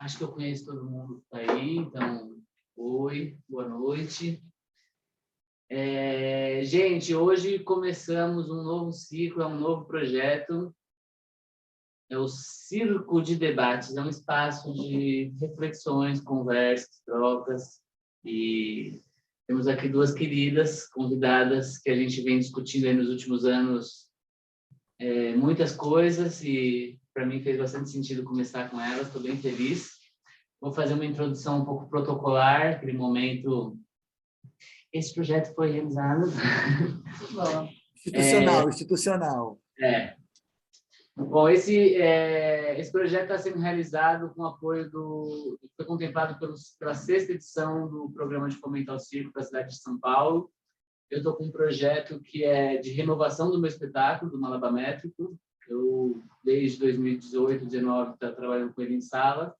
Acho que eu conheço todo mundo que está aí, então, oi, boa noite. Gente, hoje começamos um novo ciclo, um novo projeto. É o Circo de Debates, é um espaço de reflexões, conversas, trocas. E temos aqui duas queridas convidadas que a gente vem discutindo aí nos últimos anos muitas coisas, e para mim fez bastante sentido começar com elas, estou bem feliz. Vou fazer uma introdução um pouco protocolar, aquele momento. Esse projeto foi realizado. Bom. Institucional. Bom, esse projeto está sendo realizado com o apoio foi contemplado pela 6ª edição do Programa de Fomento ao Circo da cidade de São Paulo. Eu estou com um projeto que é de renovação do meu espetáculo, do Malaba Métrico. Eu, desde 2018, 2019, estou trabalhando com ele em sala.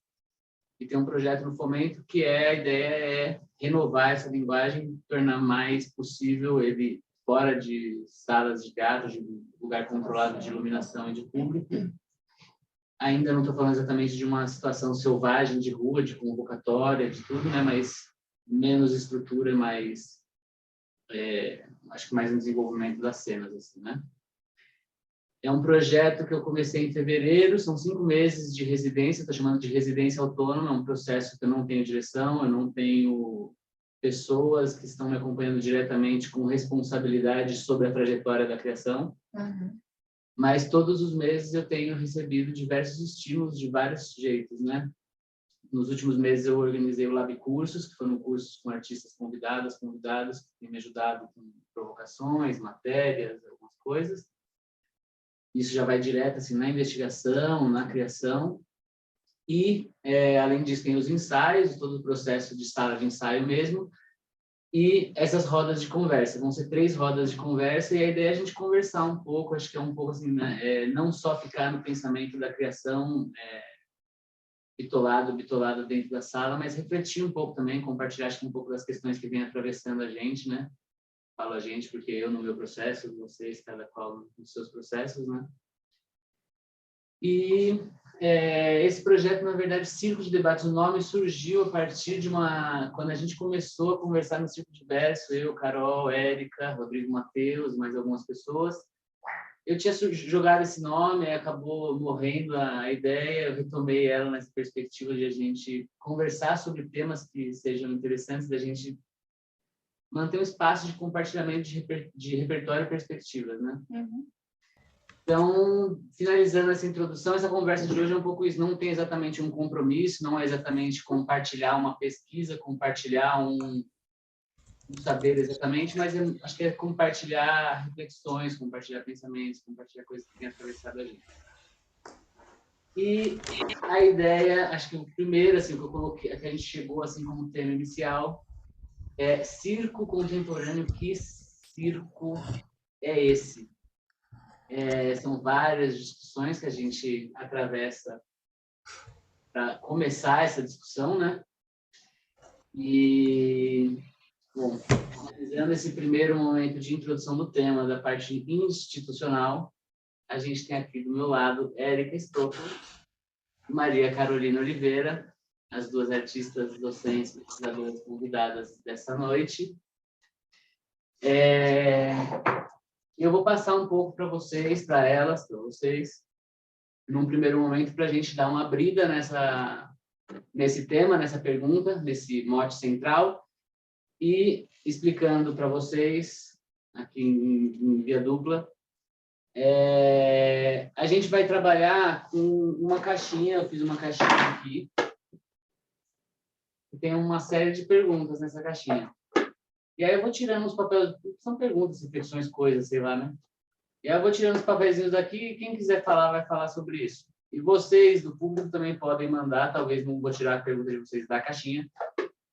E tem um projeto no Fomento que a ideia é renovar essa linguagem, tornar mais possível ele fora de salas de teatro, de lugar controlado de iluminação e de público. Ainda não estou falando exatamente de uma situação selvagem de rua, de convocatória, de tudo, né? Mas menos estrutura, mais acho que mais um desenvolvimento das cenas, assim, né? É um projeto que eu comecei em fevereiro, são 5 meses de residência, estou chamando de residência autônoma, é um processo que eu não tenho direção, eu não tenho pessoas que estão me acompanhando diretamente com responsabilidade sobre a trajetória da criação, mas todos os meses eu tenho recebido diversos estímulos de vários jeitos, né? Nos últimos meses eu organizei o Lab Cursos, que foram cursos com artistas convidados, que têm me ajudado com provocações, matérias, algumas coisas. Isso já vai direto assim, na investigação, na criação. E, além disso, tem os ensaios, todo o processo de sala de ensaio mesmo. E essas rodas de conversa. Vão ser 3 rodas de conversa, e a ideia é a gente conversar um pouco, acho que é um pouco assim, né? Não só ficar no pensamento da criação, bitolado dentro da sala, mas refletir um pouco também, compartilhar acho que um pouco das questões que vem atravessando a gente, né? Falo a gente porque eu no meu processo, vocês, cada qual nos seus processos, né? E esse projeto, na verdade, Circo de Debates, o nome surgiu a partir de quando a gente começou a conversar no Circo de Verso, eu, Carol, Érica, Rodrigo Mateus, mais algumas pessoas. Eu tinha jogado esse nome, acabou morrendo a ideia, eu retomei ela nessa perspectiva de a gente conversar sobre temas que sejam interessantes, da gente manter um espaço de compartilhamento de repertório e perspectivas, né? Então, finalizando essa introdução, essa conversa de hoje é um pouco isso, não tem exatamente um compromisso, não é exatamente compartilhar uma pesquisa, compartilhar um saber exatamente, mas eu acho que é compartilhar reflexões, compartilhar pensamentos, compartilhar coisas que têm atravessado a gente. E a ideia, acho que o primeiro, assim, que eu coloquei, que a gente chegou assim como tema inicial, é circo contemporâneo. Que circo é esse? São várias discussões que a gente atravessa para começar essa discussão, né? E, bom, analisando esse primeiro momento de introdução do tema, da parte institucional, a gente tem aqui do meu lado Érica Stoffel e Maria Carolina Oliveira, as duas artistas docentes, pesquisadoras convidadas dessa noite. Eu vou passar um pouco para vocês, para vocês, num primeiro momento, para a gente dar uma abrida nesse tema, nessa pergunta, nesse mote central, e explicando para vocês, aqui em via dupla, a gente vai trabalhar com uma caixinha, eu fiz uma caixinha aqui, e tem uma série de perguntas nessa caixinha. E aí eu vou tirando os papéis, são perguntas, reflexões, coisas, sei lá, né? E aí eu vou tirando os papeizinhos daqui, e quem quiser falar, vai falar sobre isso. E vocês, do público, também podem mandar, talvez não vou tirar a pergunta de vocês da caixinha,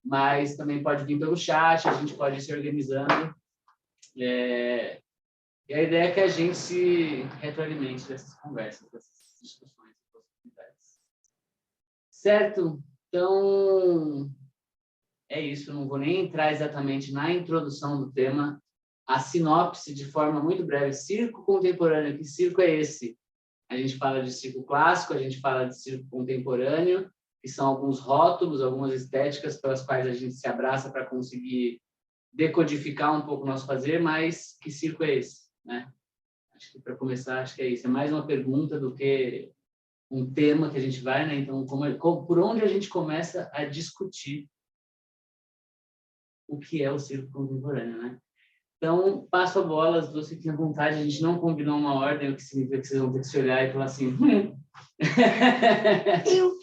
mas também pode vir pelo chat, a gente pode ir se organizando. E a ideia é que a gente se retroalimente dessas conversas, dessas discussões e possibilidades. Certo? Então, é isso, eu não vou nem entrar exatamente na introdução do tema. A sinopse, de forma muito breve: circo contemporâneo. Que circo é esse? A gente fala de circo clássico, a gente fala de circo contemporâneo. que são alguns rótulos, algumas estéticas pelas quais a gente se abraça para conseguir decodificar um pouco o nosso fazer, mas que circo é esse, né? Acho que para começar, acho que é isso. É mais uma pergunta do que um tema que a gente vai, né? Então, por onde a gente começa a discutir o que é o circo contemporâneo, né? Então, passo a bola, as duas fiquem à vontade. A gente não combinou uma ordem, o que significa que vocês vão ter que se olhar e falar assim... Eu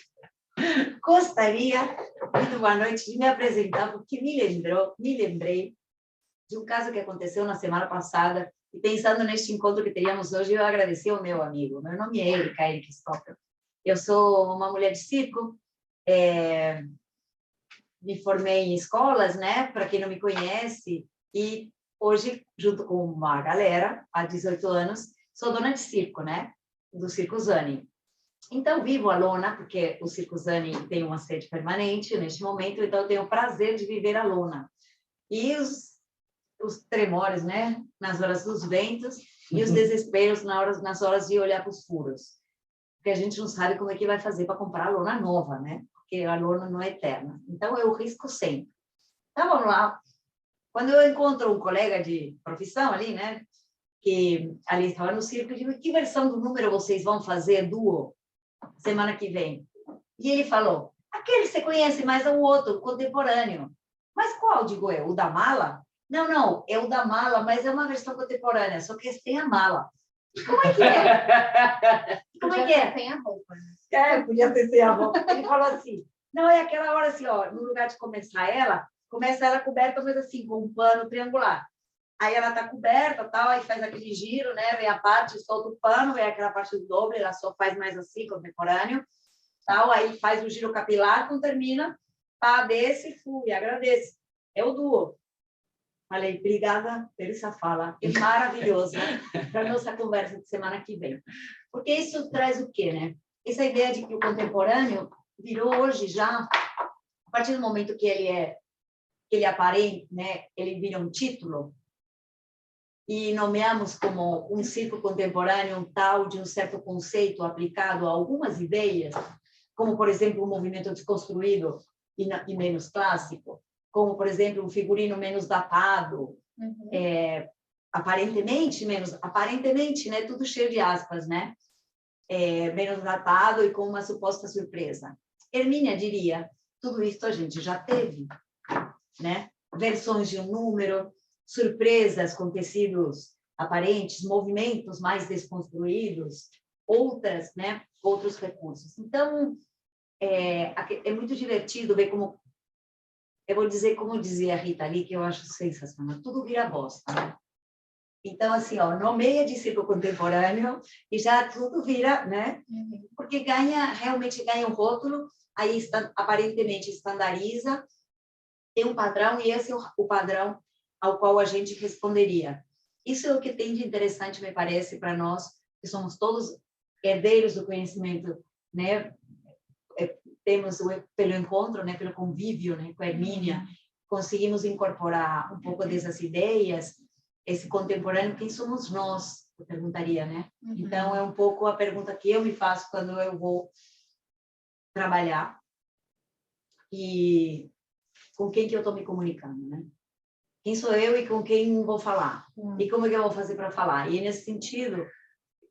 gostaria, muito boa noite, de me apresentar, porque me lembrei de um caso que aconteceu na semana passada, e pensando neste encontro que teríamos hoje, eu agradeci ao meu amigo. Meu nome é Erika Stoppel. Eu sou uma mulher de circo, me formei em escolas, né? Para quem não me conhece, e hoje, junto com uma galera, há 18 anos, sou dona de circo, né? Do Circo Zani. Então, vivo a lona, porque o Circo Zani tem uma sede permanente neste momento, então eu tenho o prazer de viver a lona. E os tremores, né? Nas horas dos ventos, e os desesperos nas horas de olhar para os furos. Porque a gente não sabe como é que vai fazer para comprar a lona nova, né? Porque a lona não é eterna. Então, eu risco sempre. Então, vamos lá. Quando eu encontro um colega de profissão ali, né? Que ali estava no circo, eu digo, que versão do número vocês vão fazer, duo, semana que vem? E ele falou, aquele que você conhece mais é o outro, o contemporâneo. Mas qual, digo eu, o da mala? Não, é o da mala, mas é uma versão contemporânea, só que esse tem a mala. Como é que é? Como é que é? Tem a roupa. Podia ter sem a roupa. Ele falou assim, não, é aquela hora assim, ó, no lugar de começa ela coberta, mas assim, com um pano triangular. Aí ela tá coberta, tal, aí faz aquele giro, né? Vem a parte, solta o pano, vem aquela parte do doble, ela só faz mais assim, contemporâneo, tal, aí faz o giro capilar, quando termina, pá, desce, fui, agradece. É o duo. Falei, obrigada por essa fala, é maravilhosa para nossa conversa de semana que vem. Porque isso traz o quê, né? Essa ideia de que o contemporâneo virou hoje já, a partir do momento que ele aparece, né? Ele vira um título, e nomeamos como um circo contemporâneo um tal de um certo conceito aplicado a algumas ideias, como, por exemplo, o movimento desconstruído e menos clássico, como, por exemplo, um figurino menos datado, aparentemente, né, tudo cheio de aspas, né, menos datado e com uma suposta surpresa. Hermínia diria, tudo isso a gente já teve, né, versões de um número, surpresas com tecidos aparentes, movimentos mais desconstruídos, outros recursos. Então, é muito divertido ver como, eu vou dizer, como dizia a Rita ali, que eu acho sensacional, tudo vira bosta, né? Então, assim, ó, nomeia de circo contemporâneo e já tudo vira, né? Porque realmente ganha um rótulo, aí aparentemente estandariza, tem um padrão e esse é o padrão ao qual a gente responderia. Isso é o que tem de interessante, me parece, para nós, que somos todos herdeiros do conhecimento, né? Temos pelo encontro, né, pelo convívio, né, com a Hermínia, conseguimos incorporar um pouco dessas ideias, esse contemporâneo, quem somos nós? Eu perguntaria, né? Então, é um pouco a pergunta que eu me faço quando eu vou trabalhar e com quem que eu estou me comunicando, né? Quem sou eu e com quem vou falar? E como é que eu vou fazer para falar? E nesse sentido,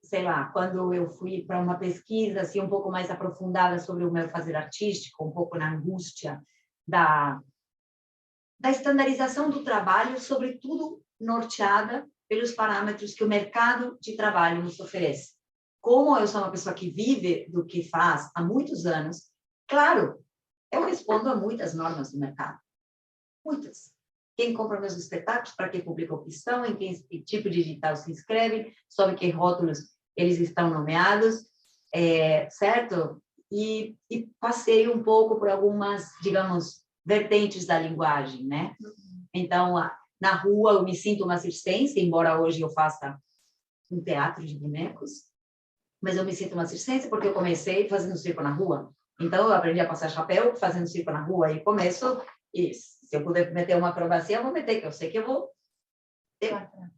sei lá, quando eu fui para uma pesquisa assim um pouco mais aprofundada sobre o meu fazer artístico, um pouco na angústia da estandarização do trabalho, sobretudo norteada pelos parâmetros que o mercado de trabalho nos oferece. Como eu sou uma pessoa que vive do que faz há muitos anos, claro, eu respondo a muitas normas do mercado. Muitas. Quem compra meus espetáculos, para que público que são, em que tipo de digital se inscreve, sobre que rótulos eles estão nomeados, certo? E passei um pouco por algumas, digamos, vertentes da linguagem, né? Então, na rua eu me sinto uma circense, embora hoje eu faça um teatro de bonecos, mas eu me sinto uma circense porque eu comecei fazendo circo na rua. Então, eu aprendi a passar chapéu fazendo circo na rua e começo... E se eu puder meter uma acrobacia, eu vou meter, que eu sei que eu vou... Lacrar.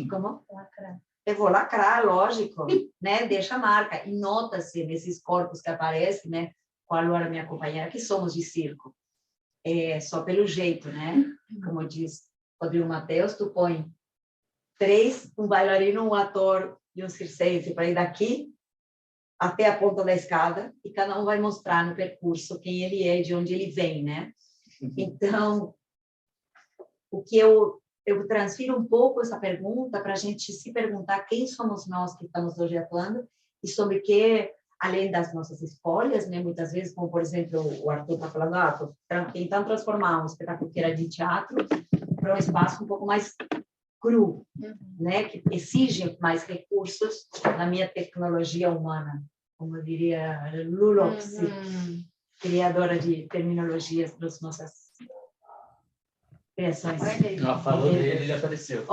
Como? Lacrar. Eu vou lacrar, lógico, né? Deixa a marca. E nota-se nesses corpos que aparecem, né? com a Luara, minha companheira, que somos de circo. Só pelo jeito, né? Como diz Rodrigo Mateus, tu põe 3, um bailarino, um ator e um circense para ir daqui até a ponta da escada, e cada um vai mostrar no percurso quem ele é, de onde ele vem, né? Então, o que eu transfiro um pouco essa pergunta para a gente se perguntar quem somos nós que estamos hoje atuando e sobre que, além das nossas escolhas, né, muitas vezes, como por exemplo o Arthur está falando, tentando transformar um espetáculo que era de teatro para um espaço um pouco mais cru, né, que exige mais recursos na minha tecnologia humana, como diria Lulox, criadora de terminologias para as nossas criações. Ela falou dele, ele apareceu.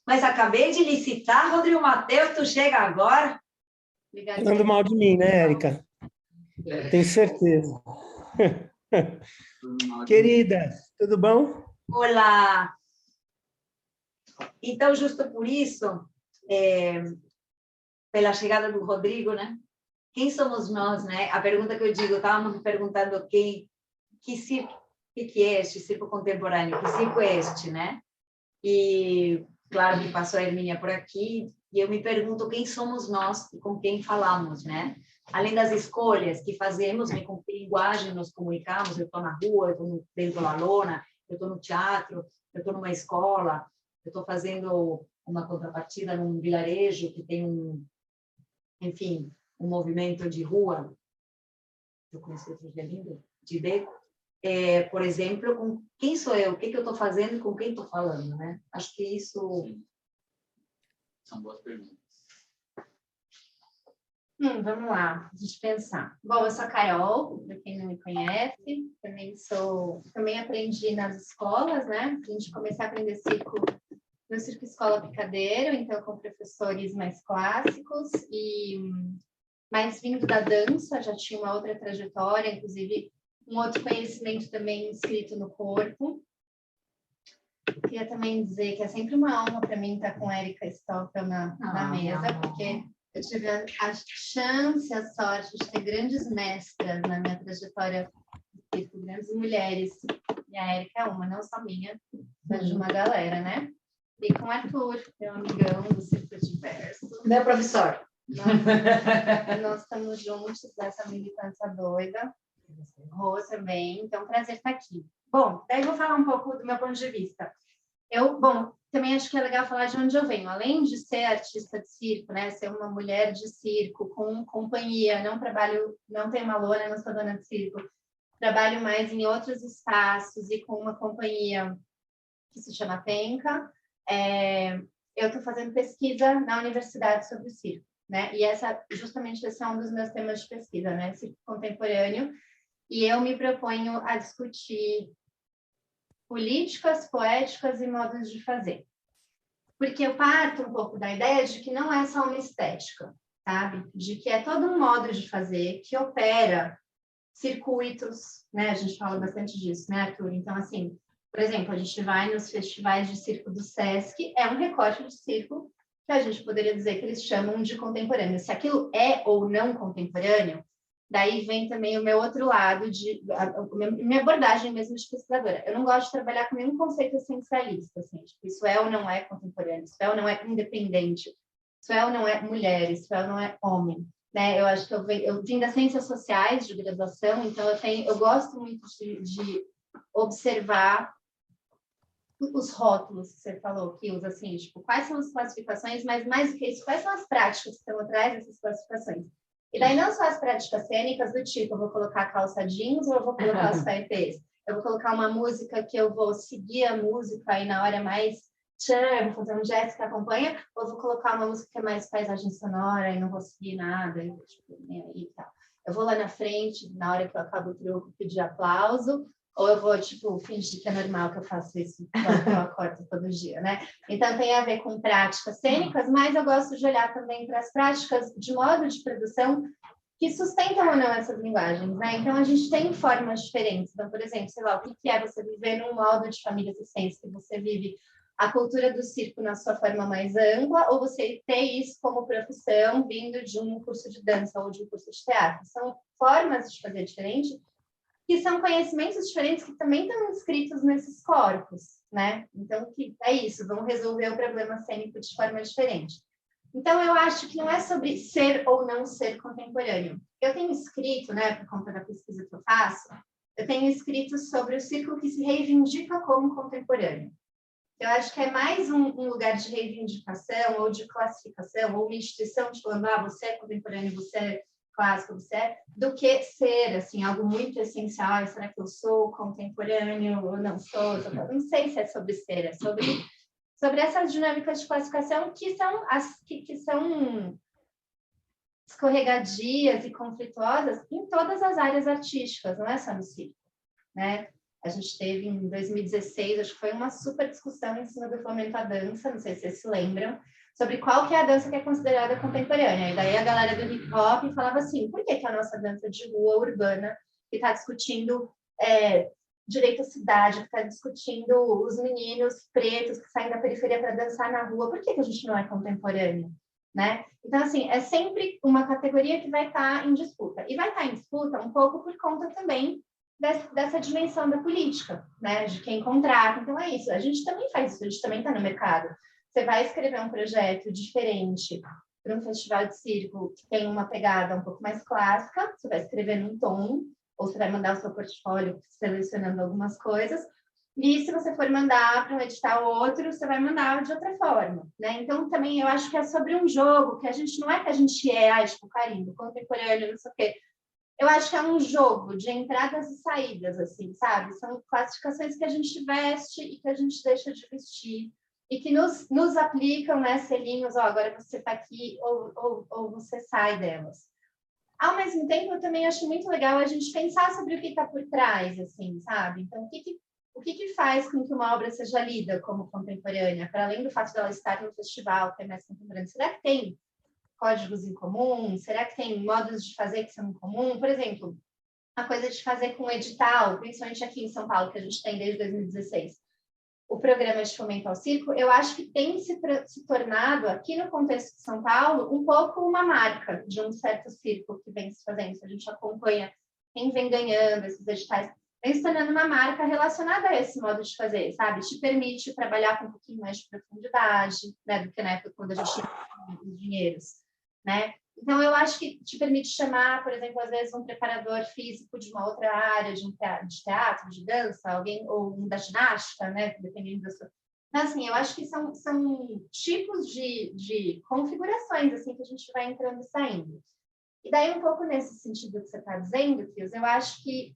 Mas acabei de licitar, Rodrigo Mateus, tu chega agora. Falando mal de mim, né, Érica? Tenho certeza. Querida, tudo bom? Olá! Então, justo por isso, pela chegada do Rodrigo, né? Quem somos nós, né? A pergunta que eu digo, estávamos perguntando que circo, que é este circo contemporâneo, que circo é este, né? E, claro, que passou a Hermínia por aqui, e eu me pergunto quem somos nós e com quem falamos, né? Além das escolhas que fazemos, né, com que linguagem nos comunicamos, eu estou na rua, eu estou dentro da lona, eu estou no teatro, eu estou numa escola, eu estou fazendo uma contrapartida num vilarejo que tem enfim, um movimento de rua, eu conheci outro dia lindo, de beco, por exemplo, com quem sou eu, o que eu estou fazendo e com quem estou falando, né? Acho que isso... São boas perguntas. Vamos lá, a gente pensar. Bom, eu sou a Carol, para quem não me conhece, também aprendi nas escolas, né? A gente comecei a aprender circo no Circo Escola Picadeiro, então com professores mais clássicos, mas vindo da dança, já tinha uma outra trajetória, inclusive um outro conhecimento também inscrito no corpo. Queria também dizer que é sempre uma honra para mim estar com a Érica Stoffel na mesa, porque eu tive a chance, a sorte de ter grandes mestras na minha trajetória de circo, grandes mulheres, e a Érica é uma, não só minha, mas de uma galera, né? E com o Arthur, meu amigão do Circo Diverso. Meu professor. Nós estamos juntos nessa militância doida. Rô também, então prazer estar aqui. Bom, daí vou falar um pouco do meu ponto de vista. Também acho que é legal falar de onde eu venho. Além de ser artista de circo, né, ser uma mulher de circo, com companhia, não tenho uma lona, não sou dona de circo, trabalho mais em outros espaços e com uma companhia que se chama Penca. Eu estou fazendo pesquisa na universidade sobre o circo, né? E justamente esse é um dos meus temas de pesquisa, né? Circo contemporâneo. E eu me proponho a discutir políticas, poéticas e modos de fazer. Porque eu parto um pouco da ideia de que não é só uma estética, sabe? De que é todo um modo de fazer que opera circuitos, né? A gente fala bastante disso, né, Arthur? Então, assim, por exemplo, a gente vai nos festivais de circo do Sesc, é um recorte de circo que a gente poderia dizer que eles chamam de contemporâneo. Se aquilo é ou não contemporâneo, daí vem também o meu outro lado, minha abordagem mesmo de pesquisadora. Eu não gosto de trabalhar com nenhum conceito essencialista, assim, tipo, isso é ou não é contemporâneo, isso é ou não é independente, isso é ou não é mulher, isso é ou não é homem. Né? Eu acho que eu vim das ciências sociais de graduação, então eu gosto muito de observar os rótulos que você falou, que usa assim, tipo, quais são as classificações, mas mais do que isso, quais são as práticas que estão atrás dessas classificações. E daí não só as práticas cênicas do tipo, eu vou colocar calça jeans ou eu vou colocar os taipês. Eu vou colocar uma música que eu vou seguir a música e na hora mais eu vou fazer um jazz que acompanha, ou eu vou colocar uma música que é mais paisagem sonora e não vou seguir nada, tipo, nem aí e tal. Eu vou lá na frente, na hora que eu acabo o truque, pedir aplauso, ou eu vou, tipo, fingir que é normal que eu faço isso, que eu acordo todo dia, né? Então, tem a ver com práticas cênicas, mas eu gosto de olhar também para as práticas de modo de produção que sustentam ou não essas linguagens, né? Então, a gente tem formas diferentes. Então, por exemplo, sei lá, o que é você viver num modo de família circense, que você vive a cultura do circo na sua forma mais ampla, ou você ter isso como profissão vindo de um curso de dança ou de um curso de teatro. São formas de fazer diferente, que são conhecimentos diferentes que também estão inscritos nesses corpos, né? Então, que é isso, vão resolver o problema cênico de forma diferente. Então, eu acho que não é sobre ser ou não ser contemporâneo. Eu tenho escrito, né, por conta da pesquisa que eu faço, eu tenho escrito sobre o circo que se reivindica como contemporâneo. Eu acho que é mais um lugar de reivindicação ou de classificação, ou uma instituição te falando, você é contemporâneo, você é clássico, você é, do que ser, assim, algo muito essencial. Será que eu sou contemporâneo ou não sou? Não sei se é sobre ser, é sobre essas dinâmicas de classificação que são que são escorregadias e conflituosas em todas as áreas artísticas, não é só no circo, né? A gente teve em 2016, acho que foi uma super discussão em cima do fomento à dança, não sei se vocês se lembram, sobre qual que é a dança que é considerada contemporânea. E daí a galera do hip hop falava assim, por que a nossa dança de rua urbana, que está discutindo direito à cidade, que está discutindo os meninos pretos que saem da periferia para dançar na rua, por que a gente não é contemporâneo? Né? Então, assim, é sempre uma categoria que vai estar em disputa. E vai estar em disputa um pouco por conta também dessa dimensão da política, né? De quem contrata. Então, é isso. A gente também faz isso, a gente também está no mercado. Você vai escrever um projeto diferente para um festival de circo que tem uma pegada um pouco mais clássica, você vai escrever num tom, ou você vai mandar o seu portfólio selecionando algumas coisas, e se você for mandar para um edital ou outro, você vai mandar de outra forma, né? Então, também eu acho que é sobre um jogo, que a gente não é que a gente tipo, carimbo, contemporâneo, não sei o quê. Eu acho que é um jogo de entradas e saídas, assim, sabe? São classificações que a gente veste e que a gente deixa de vestir, e que nos aplicam, né, selinhos, agora você está aqui, ou você sai delas. Ao mesmo tempo, eu também acho muito legal a gente pensar sobre o que está por trás, assim, sabe? Então, o que faz com que uma obra seja lida como contemporânea, para além do fato dela estar no festival, ter mais contemporânea? Será que tem códigos em comum? Será que tem modos de fazer que são em comum? Por exemplo, a coisa de fazer com edital, principalmente aqui em São Paulo, que a gente tem desde 2016. O programa de fomento ao circo, eu acho que tem se tornado, aqui no contexto de São Paulo, um pouco uma marca de um certo circo que vem se fazendo. Se a gente acompanha quem vem ganhando esses editais, vem se tornando uma marca relacionada a esse modo de fazer, sabe? Te permite trabalhar com um pouquinho mais de profundidade, né, do que na época quando a gente tinha os dinheiros, né? Então, eu acho que te permite chamar, por exemplo, às vezes um preparador físico de uma outra área, de teatro, de dança, alguém, ou um da ginástica, né? Dependendo da sua... Então, assim, eu acho que são tipos de configurações, assim, que a gente vai entrando e saindo. E daí, um pouco nesse sentido que você está dizendo, Fios, eu acho que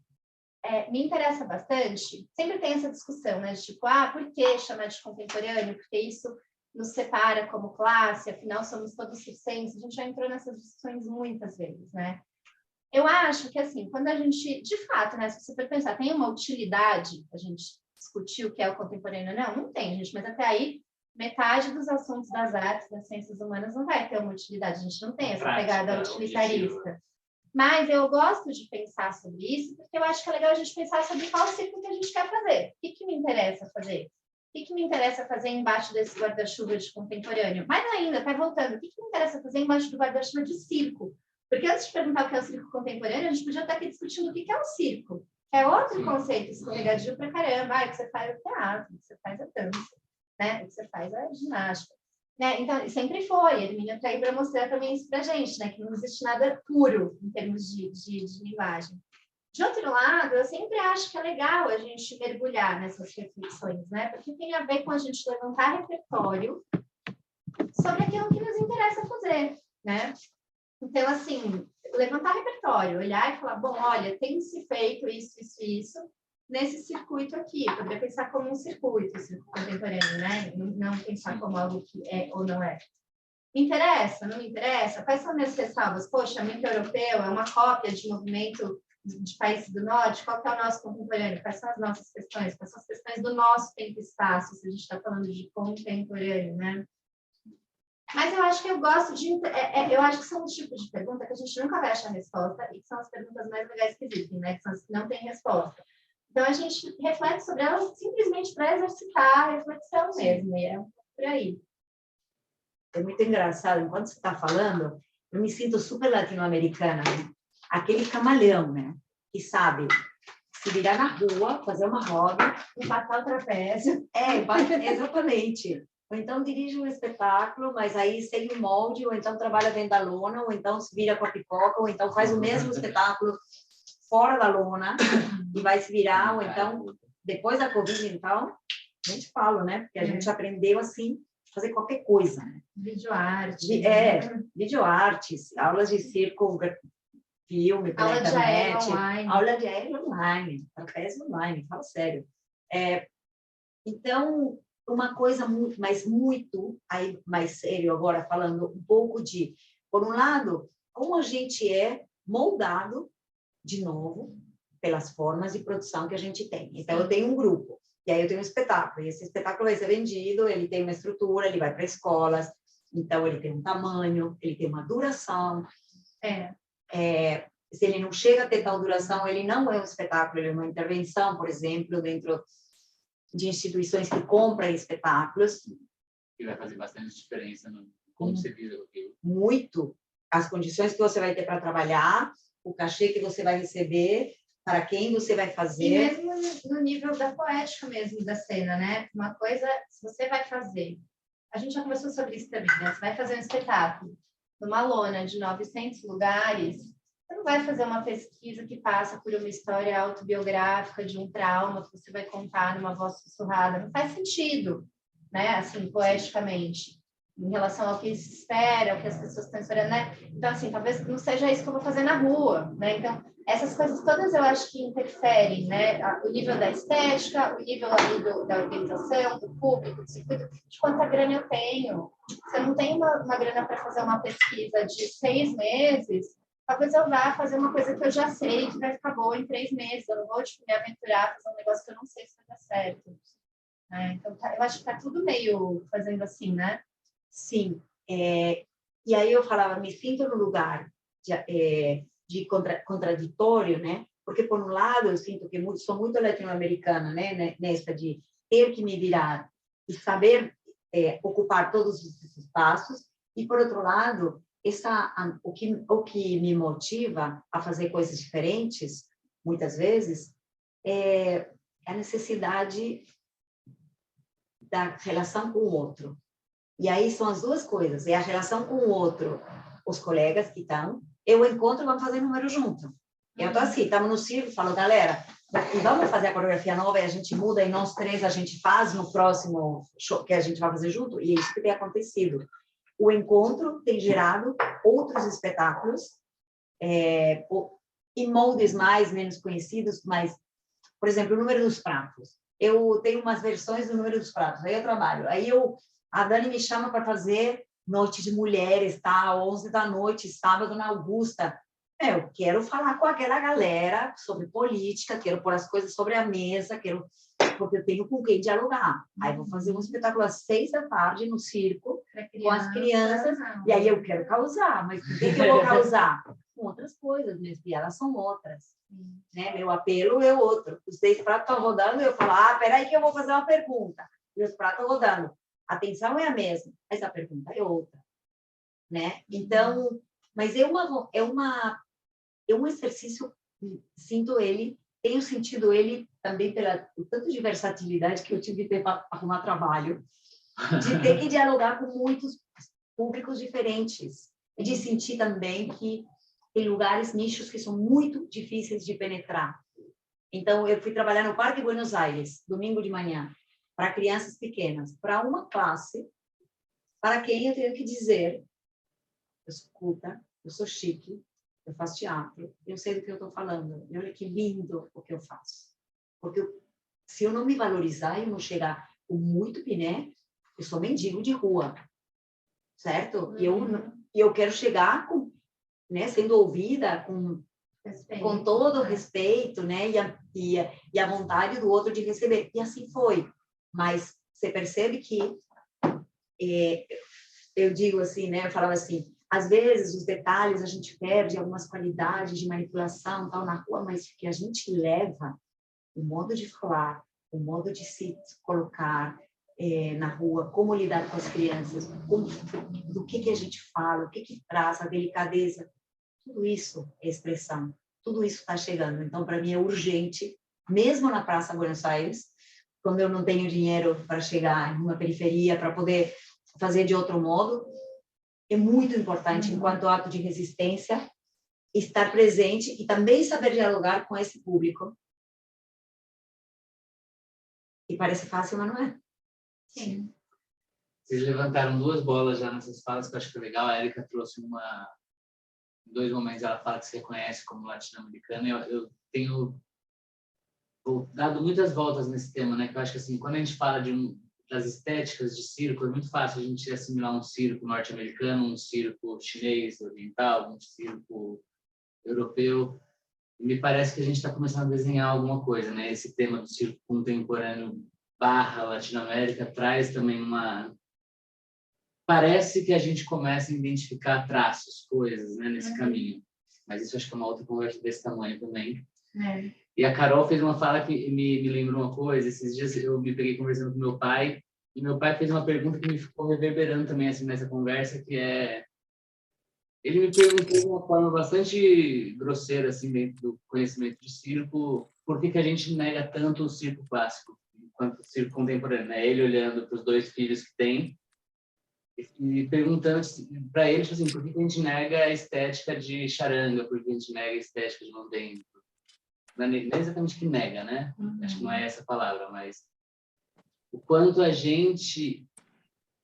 me interessa bastante, sempre tem essa discussão, né? De tipo, por que chamar de contemporâneo? Porque isso nos separa como classe, afinal somos todos circenses. A gente já entrou nessas discussões muitas vezes, né? Eu acho que, assim, quando a gente, de fato, né, se você for pensar, tem uma utilidade a gente discutir o que é o contemporâneo? Não tem, gente, mas até aí, metade dos assuntos das artes, das ciências humanas não vai ter uma utilidade, a gente não tem essa pegada utilitarista. Mas eu gosto de pensar sobre isso, porque eu acho que é legal a gente pensar sobre qual circo que a gente quer fazer. O que me interessa fazer? O que me interessa fazer embaixo desse guarda-chuva de contemporâneo? Mais ainda, tá voltando, o que me interessa fazer embaixo do guarda-chuva de circo? Porque antes de perguntar o que é o circo contemporâneo, a gente podia estar aqui discutindo o que é o circo. É outro conceito escorregadio pra caramba. O que você faz é teatro, o que você faz é dança, né? O que você faz é ginástica. Né? Então, sempre foi. A Hermínia está aí para mostrar também isso pra gente, né? Que não existe nada puro em termos de linguagem. De outro lado, eu sempre acho que é legal a gente mergulhar nessas reflexões, né? Porque tem a ver com a gente levantar repertório sobre aquilo que nos interessa fazer, né? Então, assim, levantar repertório, olhar e falar, bom, olha, tem-se feito isso, nesse circuito aqui. Eu poderia pensar como um circuito contemporâneo, né? Não pensar como algo que é ou não é. Me interessa? Não me interessa? Quais são minhas ressalvas? Poxa, movimento europeu é uma cópia de movimento de países do norte, qual que é o nosso contemporâneo? Quais são as nossas questões? Quais são as questões do nosso tempo e espaço, se a gente está falando de contemporâneo, né? Mas eu acho que eu gosto de... eu acho que são os tipos de pergunta que a gente nunca vai achar resposta e que são as perguntas mais legais que existem, né? Que são as que não têm resposta. Então, a gente reflete sobre ela simplesmente para exercitar a reflexão mesmo, e é por aí. É muito engraçado, enquanto você está falando, eu me sinto super latino-americana, né? Aquele camaleão, né? Que sabe se virar na rua, fazer uma roda, Empatar o trapézio. Exatamente. Ou então dirige um espetáculo, mas aí segue o molde, ou então trabalha dentro da lona, ou então se vira com a pipoca, ou então faz o mesmo espetáculo fora da lona e vai se virar, ou então, depois da Covid, então, a gente fala, né? Porque a gente aprendeu, assim, fazer qualquer coisa, né? Videoarte. Videoartes, aulas de circo, filme, pela Aula de internet. aéreo online. Aula de aéreo online, trapézio online, fala sério. Então, uma coisa muito, mas muito, aí mais sério agora, falando um pouco de, por um lado, como a gente é moldado, de novo, pelas formas de produção que a gente tem. Então, eu tenho um grupo, e aí eu tenho um espetáculo, e esse espetáculo vai ser vendido, ele tem uma estrutura, ele vai para escolas, então ele tem um tamanho, ele tem uma duração. Se ele não chega a ter tal duração, ele não é um espetáculo, ele é uma intervenção, por exemplo, dentro de instituições que compram espetáculos. Que vai fazer bastante diferença no como você lida com aquilo. Muito. As condições que você vai ter para trabalhar, o cachê que você vai receber, para quem você vai fazer. E mesmo no nível da poética mesmo da cena, né? Uma coisa, se você vai fazer... A gente já conversou sobre isso também, né? Você vai fazer um espetáculo numa lona de 900 lugares, você não vai fazer uma pesquisa que passa por uma história autobiográfica de um trauma que você vai contar numa voz sussurrada. Não faz sentido, né? Assim, poeticamente, em relação ao que se espera, ao que as pessoas estão esperando, né? Então, assim, talvez não seja isso que eu vou fazer na rua, né? Então, essas coisas todas eu acho que interferem, né? O nível da estética, o nível ali da organização, do público, do circuito, de quanta grana eu tenho. Se eu não tenho uma grana para fazer uma pesquisa de 6 meses, talvez eu vá fazer uma coisa que eu já sei que vai ficar boa em 3 meses. Eu não vou, tipo, me aventurar a fazer um negócio que eu não sei se vai dar certo. Então, eu acho que tá tudo meio fazendo assim, né? Sim. E aí eu falava, me sinto no lugar de contraditório, né? Porque, por um lado, eu sinto que sou muito latino-americana, né? Nessa de ter que me virar e saber ocupar todos os espaços. E, por outro lado, o que me motiva a fazer coisas diferentes, muitas vezes, é a necessidade da relação com o outro. E aí são as duas coisas, é a relação com o outro, os colegas que estão, eu encontro e vamos fazer número junto. Eu tô assim, estamos no circo, falo, galera, vamos fazer a coreografia nova e a gente muda e nós três a gente faz no próximo show que a gente vai fazer junto, e é isso que tem acontecido. O encontro tem gerado outros espetáculos, em moldes mais, menos conhecidos, mas, por exemplo, o número dos pratos. Eu tenho umas versões do número dos pratos, aí eu trabalho, a Dani me chama para fazer Noite de Mulheres, tá? 11 da noite, sábado, na Augusta. Eu quero falar com aquela galera sobre política, quero pôr as coisas sobre a mesa, porque eu tenho com quem dialogar. Aí vou fazer um espetáculo às 6 da tarde no circo, com as crianças, e aí eu quero causar, mas o que eu vou causar? Com outras coisas, minhas piadas são outras. Né? Meu apelo é outro. Os 10 pratos estão rodando, e eu falo, peraí que eu vou fazer uma pergunta. E os pratos rodando. A atenção é a mesma, mas a pergunta é outra, né? Então, mas é um exercício, tenho sentido ele também pelo tanto de versatilidade que eu tive que ter para arrumar trabalho, de ter que dialogar com muitos públicos diferentes, e de sentir também que tem lugares, nichos que são muito difíceis de penetrar. Então, eu fui trabalhar no Parque Buenos Aires, domingo de manhã, para crianças pequenas, para uma classe, para quem eu tenho que dizer, eu sou culta, eu sou chique, eu faço teatro, eu sei do que eu estou falando, e olha que lindo o que eu faço. Porque se eu não me valorizar e não chegar com muito piné, eu sou mendigo de rua, certo? E eu quero chegar sendo ouvida, com todo o respeito, né? E a vontade do outro de receber. E assim foi. Mas você percebe que eu digo assim, né? Eu falava assim, às vezes os detalhes a gente perde algumas qualidades de manipulação tal na rua, mas que a gente leva o modo de falar, o modo de se colocar na rua, como lidar com as crianças, do que a gente fala, o que traz, a delicadeza, tudo isso é expressão, tudo isso está chegando. Então, para mim é urgente, mesmo na Praça Buenos Aires, quando eu não tenho dinheiro para chegar em uma periferia, para poder fazer de outro modo, é muito importante, enquanto ato de resistência, estar presente e também saber dialogar com esse público. E parece fácil, mas não é. Sim. Vocês levantaram 2 bolas já nessas falas, que eu acho que é legal. A Érica trouxe em 2 momentos, ela fala que se reconhece como latino-americana. Eu tenho dado muitas voltas nesse tema, né? Que eu acho que, assim, quando a gente fala das estéticas de circo, é muito fácil a gente assimilar um circo norte-americano, um circo chinês, oriental, um circo europeu. E me parece que a gente está começando a desenhar alguma coisa, né? Esse tema do circo contemporâneo / Latinoamérica traz também parece que a gente começa a identificar traços, coisas, né, nesse caminho. Mas isso acho que é uma outra conversa desse tamanho também. E a Carol fez uma fala que me lembrou uma coisa. Esses dias eu me peguei conversando com meu pai, e meu pai fez uma pergunta que me ficou reverberando também assim, nessa conversa, que é... Ele me perguntou de uma forma bastante grosseira, assim, dentro do conhecimento de circo, por que a gente nega tanto o circo clássico quanto o circo contemporâneo, né? Ele olhando para os 2 filhos que tem e perguntando para ele, assim, por que a gente nega a estética de charanga, por que a gente nega a estética de não dentro. Não é exatamente que nega, né? Acho que não é essa a palavra, mas o quanto a gente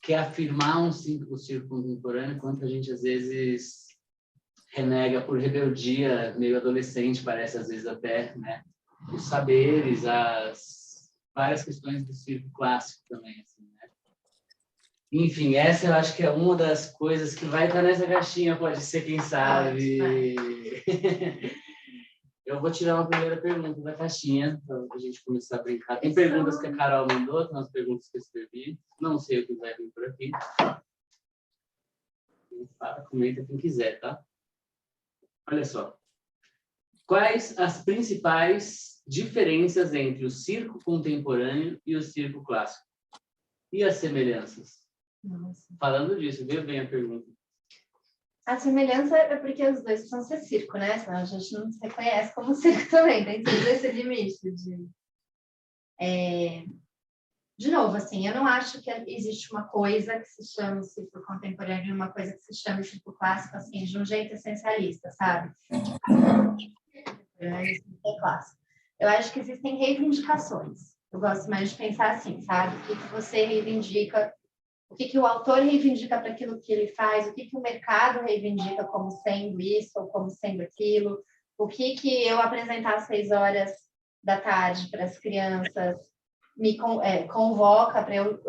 quer afirmar o circo contemporâneo, quanto a gente, às vezes, renega por rebeldia, meio adolescente, parece, às vezes, até, né? Os saberes, as várias questões do circo clássico também, assim, né? Enfim, essa eu acho que é uma das coisas que vai estar nessa caixinha, pode ser, quem sabe. Eu vou tirar uma primeira pergunta da caixinha, para a gente começar a brincar. Tem perguntas que a Carol mandou, tem umas perguntas que eu escrevi. Não sei o que vai vir por aqui. Fala, comenta quem quiser, tá? Olha só. Quais as principais diferenças entre o circo contemporâneo e o circo clássico? E as semelhanças? Nossa. Falando disso, veio bem a pergunta. A semelhança é porque os 2 precisam ser circo, né? Senão a gente não se reconhece como circo também. Tem que ter esse limite de novo, assim, eu não acho que existe uma coisa que se chama circo contemporâneo e uma coisa que se chama circo clássico, assim, de um jeito essencialista, sabe? É clássico. Eu acho que existem reivindicações. Eu gosto mais de pensar assim, sabe? O que você reivindica, o que o autor reivindica para aquilo que ele faz, o que o mercado reivindica como sendo isso ou como sendo aquilo, o que eu apresentar às 6 horas da tarde para as crianças me convoca para eu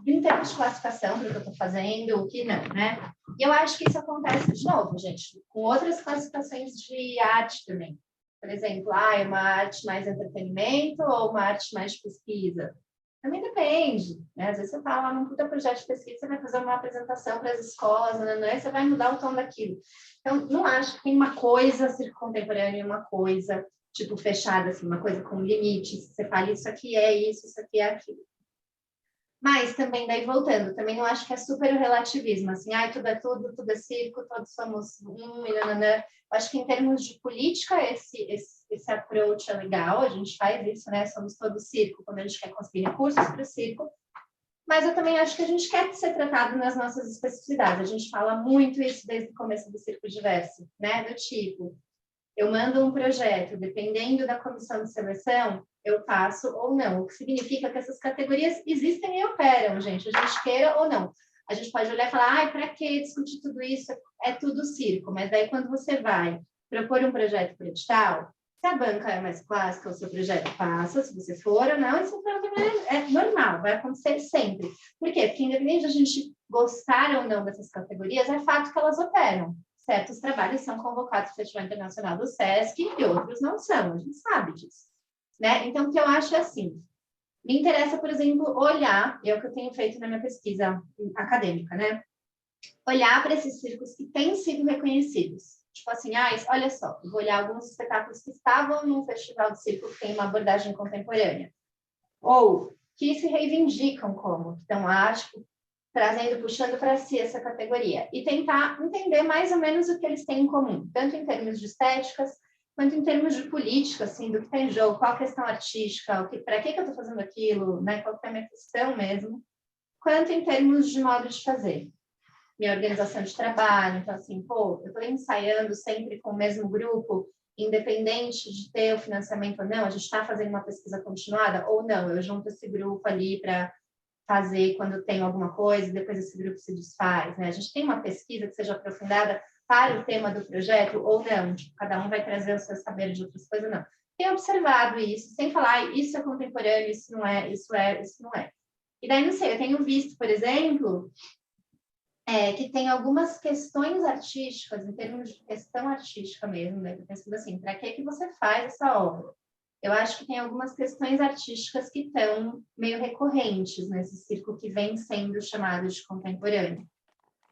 em termos de classificação para o que eu estou fazendo, o que não, né? E eu acho que isso acontece de novo, gente, com outras classificações de arte também. Por exemplo, é uma arte mais entretenimento ou uma arte mais de pesquisa? Também depende, né? Às vezes você está lá num puta projeto de pesquisa, você vai fazer uma apresentação para as escolas, e você vai mudar o tom daquilo. Então, não acho que tem uma coisa circo contemporânea e uma coisa, tipo, fechada, assim, uma coisa com limites. Você fala, isso aqui é isso aqui é aquilo. Mas também, daí voltando, também não acho que é super o relativismo, assim, tudo é tudo, tudo é circo, todos somos e nananã. Eu acho que em termos de política, esse approach é legal, a gente faz isso, né? Somos todos circo, quando a gente quer conseguir recursos para o circo. Mas eu também acho que a gente quer ser tratado nas nossas especificidades. A gente fala muito isso desde o começo do Circo Diverso, né? Do tipo, eu mando um projeto, dependendo da comissão de seleção, eu passo ou não. O que significa que essas categorias existem e operam, gente. A gente queira ou não. A gente pode olhar e falar, para que discutir tudo isso? É tudo circo. Mas daí, quando você vai propor um projeto para edital, se a banca é mais clássica, o seu projeto passa, se você for ou não, isso é normal, vai acontecer sempre. Por quê? Porque independente de a gente gostar ou não dessas categorias, é fato que elas operam. Certos trabalhos são convocados para o Festival Internacional do SESC e outros não são, a gente sabe disso. Né? Então, o que eu acho é assim, me interessa, por exemplo, olhar, é o que eu tenho feito na minha pesquisa acadêmica, né? Olhar para esses circos que têm sido reconhecidos, Tipo assim, olha só, eu vou olhar alguns espetáculos que estavam num festival de circo que tem uma abordagem contemporânea, ou que se reivindicam como, então, acho, trazendo, puxando para si essa categoria, e tentar entender mais ou menos o que eles têm em comum, tanto em termos de estéticas, quanto em termos de política, assim, do que tem em jogo, qual a questão artística, para que eu estou fazendo aquilo, né, qual é a minha questão mesmo, quanto em termos de modo de fazer. Minha organização de trabalho, então assim, eu estou ensaiando sempre com o mesmo grupo, independente de ter o financiamento ou não, a gente está fazendo uma pesquisa continuada ou não, eu junto esse grupo ali para fazer quando tem alguma coisa, depois esse grupo se desfaz, né? A gente tem uma pesquisa que seja aprofundada para o tema do projeto ou não, tipo, cada um vai trazer o seu saber de outras coisas, não. Tenho observado isso, sem falar, isso é contemporâneo, isso não é, isso não é. E daí, não sei, eu tenho visto, por exemplo, que tem algumas questões artísticas, em termos de questão artística mesmo, né? Pensando assim, para que você faz essa obra? Eu acho que tem algumas questões artísticas que estão meio recorrentes nesse círculo que vem sendo chamado de contemporâneo,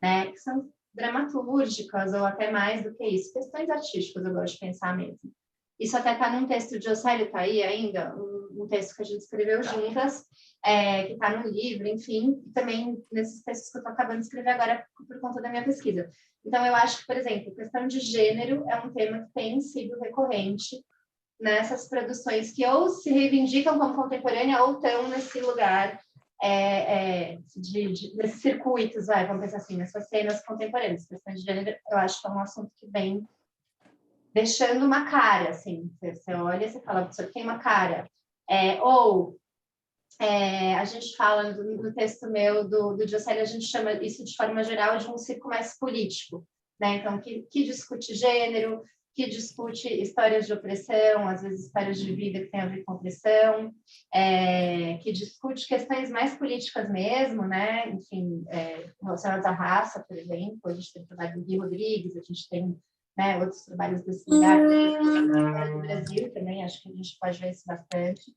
né? Que são dramatúrgicas ou até mais do que isso. Questões artísticas, eu gosto de pensar mesmo. Isso até está num texto de Océlio tá aí ainda, um texto que a gente escreveu juntas, que está no livro, enfim, e também nesses textos que eu estou acabando de escrever agora por conta da minha pesquisa. Então, eu acho que, por exemplo, a questão de gênero é um tema que tem sido recorrente nessas produções que ou se reivindicam como contemporânea ou estão nesse lugar, nesses circuitos, vamos pensar assim, nessas cenas contemporâneas. A questão de gênero, eu acho que é um assunto que vem deixando uma cara, assim, você olha e você fala, você tem uma cara. A gente fala no texto meu do Giosselli, a gente chama isso de forma geral de um circo mais político, né? Então, que discute gênero, que discute histórias de opressão, às vezes histórias de vida que tem a ver com opressão, que discute questões mais políticas mesmo, né? Enfim, relacionadas à raça, por exemplo. A gente tem o trabalho do Gui Rodrigues, a gente tem, né, outros trabalhos desse lugar, no Brasil também, acho que a gente pode ver isso bastante.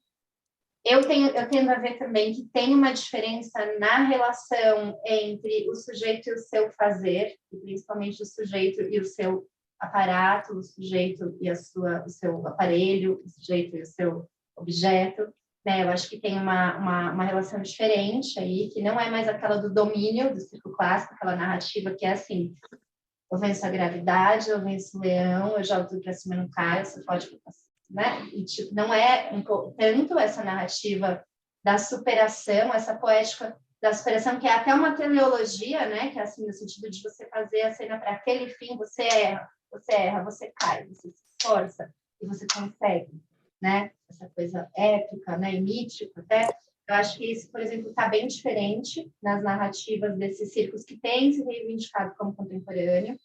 Eu tendo a ver também que tem uma diferença na relação entre o sujeito e o seu fazer, e principalmente o sujeito e o seu aparato, o sujeito e o seu aparelho, o sujeito e o seu objeto, né? Eu acho que tem uma relação diferente aí, que não é mais aquela do domínio do circo clássico, aquela narrativa que é assim, eu venço a gravidade, eu venço o leão, eu jogo tudo para cima no cara, você pode... Né? E tipo, não é tanto essa narrativa da superação, essa poética da superação, que é até uma teleologia, né? Que é assim, no sentido de você fazer a cena para aquele fim, você erra, você cai, você se esforça e você consegue, né? Essa coisa épica, né? E mítica até. Eu acho que isso, por exemplo, está bem diferente nas narrativas desses circos que têm se reivindicado como contemporâneo.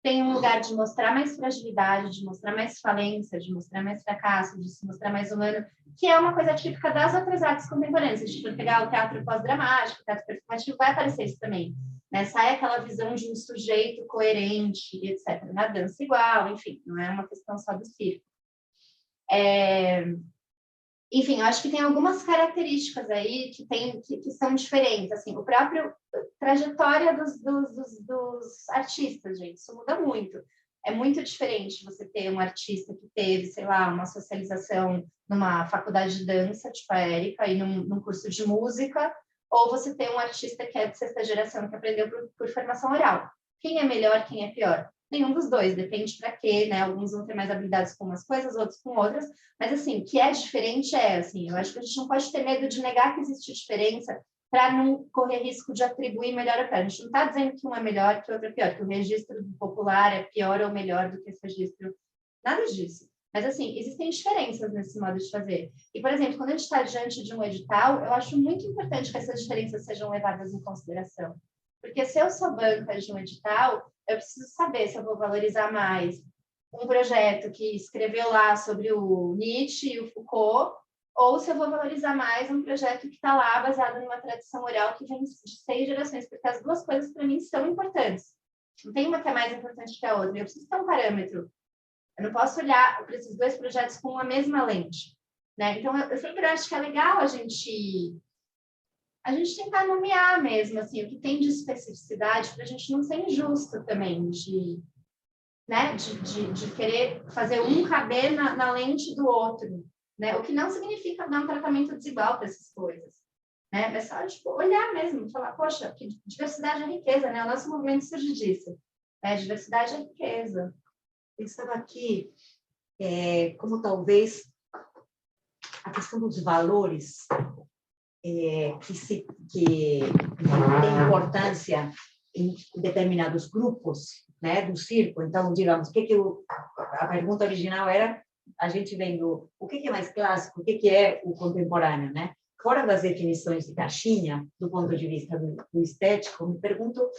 Tem um lugar de mostrar mais fragilidade, de mostrar mais falência, de mostrar mais fracasso, de se mostrar mais humano, que é uma coisa típica das outras artes contemporâneas. Se a gente for pegar o teatro pós-dramático, o teatro performativo, vai aparecer isso também, né? Sai aquela visão de um sujeito coerente, etc. Na dança igual, enfim, não é uma questão só do circo. Enfim, eu acho que tem algumas características aí que são diferentes, assim, o próprio trajetória dos artistas, gente, isso muda muito. É muito diferente você ter um artista que teve, sei lá, uma socialização numa faculdade de dança, tipo a Érica, e num curso de música, ou você ter um artista que é de sexta geração, que aprendeu por formação oral. Quem é melhor, quem é pior? Nenhum dos dois, depende para quê, né? Alguns vão ter mais habilidades com umas coisas, outros com outras, mas assim, o que é diferente assim, eu acho que a gente não pode ter medo de negar que existe diferença para não correr risco de atribuir melhor ou pior. A gente não está dizendo que um é melhor, que o outro é pior, que o registro popular é pior ou melhor do que esse registro, nada disso. Mas, assim, existem diferenças nesse modo de fazer. E, por exemplo, quando a gente está diante de um edital, eu acho muito importante que essas diferenças sejam levadas em consideração. Porque se eu sou banca de um edital, eu preciso saber se eu vou valorizar mais um projeto que escreveu lá sobre o Nietzsche e o Foucault, ou se eu vou valorizar mais um projeto que está lá baseado numa tradição oral que vem de 6 gerações, porque as duas coisas, para mim, são importantes. Não tem uma que é mais importante que a outra. Eu preciso ter um parâmetro. Eu não posso olhar para esses dois projetos com a mesma lente, né? Então, eu sempre acho que é legal a gente tentar nomear mesmo, assim, o que tem de especificidade, para a gente não ser injusto também, né? De querer fazer um caber na lente do outro, né? O que não significa dar um tratamento desigual para essas coisas, né? Mas só, tipo, olhar mesmo, falar, poxa, que diversidade é riqueza, né? O nosso movimento surge disso, né? Diversidade é riqueza. Pensava aqui, como talvez a questão dos valores que tem importância em determinados grupos, né, do circo. Então, digamos, a pergunta original era, a gente vendo o que é mais clássico, o que é o contemporâneo, né? Fora das definições de caixinha, do ponto de vista do estético, me pergunto,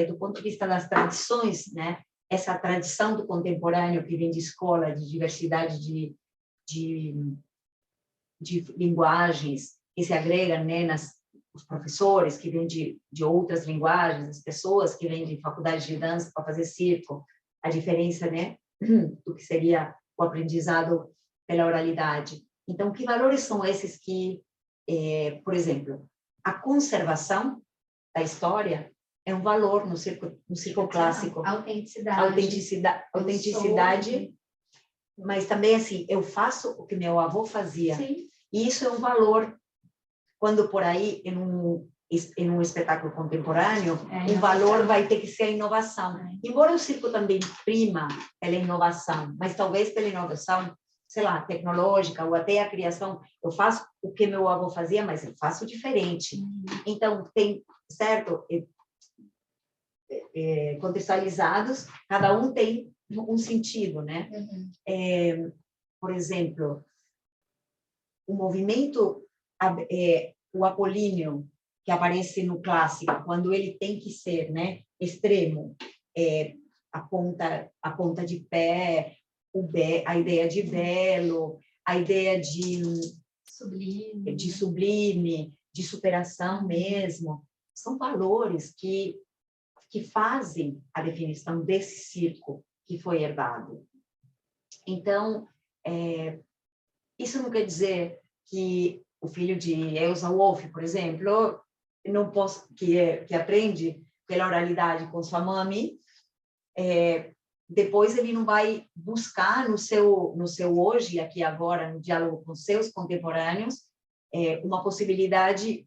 do ponto de vista das tradições, né? Essa tradição do contemporâneo que vem de escola, de diversidade de linguagens que se agregam, né, os professores que vêm de outras linguagens, as pessoas que vêm de faculdade de dança para fazer circo, a diferença, né, do que seria o aprendizado pela oralidade. Então, que valores são esses que, por exemplo, a conservação da história é um valor no circo clássico. Autenticidade, mas também, assim, eu faço o que meu avô fazia. Sim. E isso é um valor, quando por aí, em um espetáculo contemporâneo, um valor vai ter que ser a inovação. Embora o circo também prima pela inovação, mas talvez pela inovação, sei lá, tecnológica, ou até a criação, eu faço o que meu avô fazia, mas eu faço diferente. Então, tem, certo, contextualizados, cada um tem um sentido, né? Por exemplo, o movimento, o apolíneo, que aparece no clássico, quando ele tem que ser, né, extremo, a ponta de pé, a ideia de belo, a ideia de sublime, de superação mesmo, são valores que fazem a definição desse circo que foi herdado. Então, isso não quer dizer que o filho de Elsa Wolff, por exemplo, que aprende pela oralidade com sua mãe, depois ele não vai buscar no seu hoje, aqui agora, no diálogo com seus contemporâneos, uma possibilidade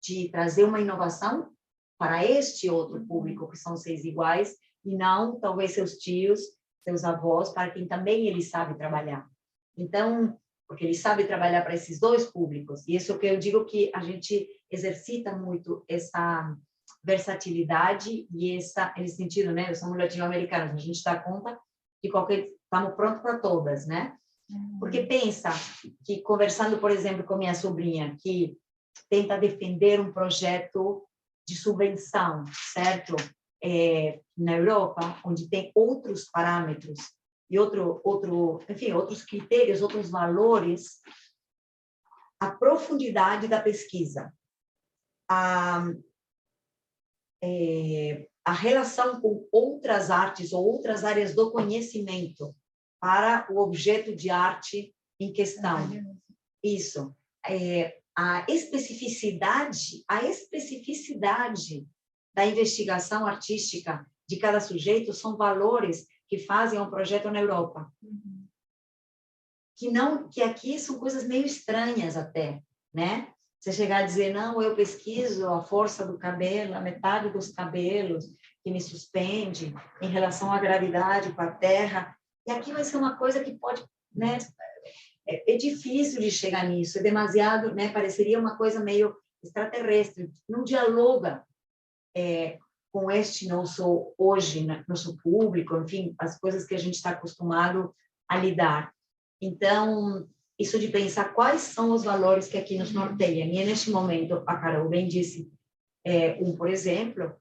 de trazer uma inovação para este outro público, que são seres iguais, e não, talvez, seus tios, seus avós, para quem também ele sabe trabalhar. Então, porque ele sabe trabalhar para esses dois públicos, e isso que eu digo que a gente exercita muito essa versatilidade e esse sentido, né? Somos latino-americanos, a gente dá conta que estamos prontos para todas, né? Porque pensa que, conversando, por exemplo, com minha sobrinha, que tenta defender um projeto de subvenção, certo? Na Europa, onde tem outros parâmetros e enfim, outros critérios, outros valores, a profundidade da pesquisa, a relação com outras artes ou outras áreas do conhecimento para o objeto de arte em questão. Isso. A especificidade da investigação artística de cada sujeito são valores que fazem um projeto na Europa. Que aqui são coisas meio estranhas até, né? Você chegar a dizer, não, eu pesquiso a força do cabelo, a metade dos cabelos que me suspende em relação à gravidade com a terra, e aqui vai ser uma coisa que pode, né? É difícil de chegar nisso, é demasiado, né? Pareceria uma coisa meio extraterrestre, não dialoga com nosso público, enfim, as coisas que a gente está acostumado a lidar. Então, isso de pensar quais são os valores que aqui nos norteiam, e neste momento, a Carol bem disse, por exemplo,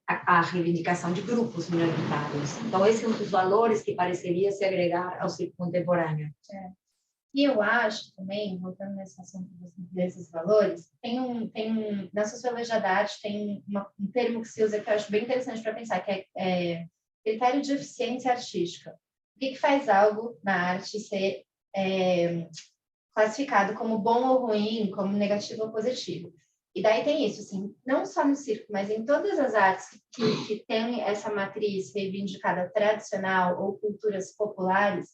a reivindicação de grupos minoritários. Então, esse é um dos valores que pareceria se agregar ao circo contemporâneo. E eu acho também, voltando nesse assunto desses valores, na sociologia da arte tem um termo que se usa que eu acho bem interessante para pensar, que é critério de eficiência artística. O que faz algo na arte ser classificado como bom ou ruim, como negativo ou positivo? E daí tem isso, assim, não só no circo, mas em todas as artes que tem essa matriz reivindicada tradicional ou culturas populares,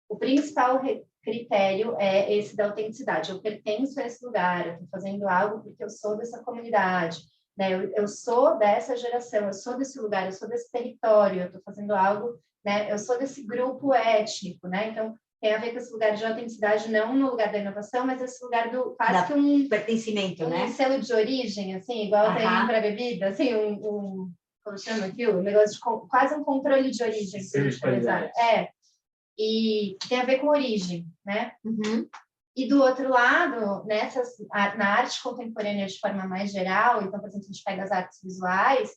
o principal critério é esse da autenticidade. Eu pertenço a esse lugar, eu estou fazendo algo porque eu sou dessa comunidade, né? Eu sou dessa geração, eu sou desse lugar, eu sou desse território, eu estou fazendo algo, né? Eu sou desse grupo étnico, né? Então, tem a ver com esse lugar de autenticidade, não no lugar da inovação, mas esse lugar do quase que um pertencimento, né? Selo de origem, assim, igual tem para bebida, assim, como chama aquilo? Um negócio de quase um controle de origem. E tem a ver com origem, né? Uhum. E do outro lado, na arte contemporânea de forma mais geral, então, por exemplo, a gente pega as artes visuais,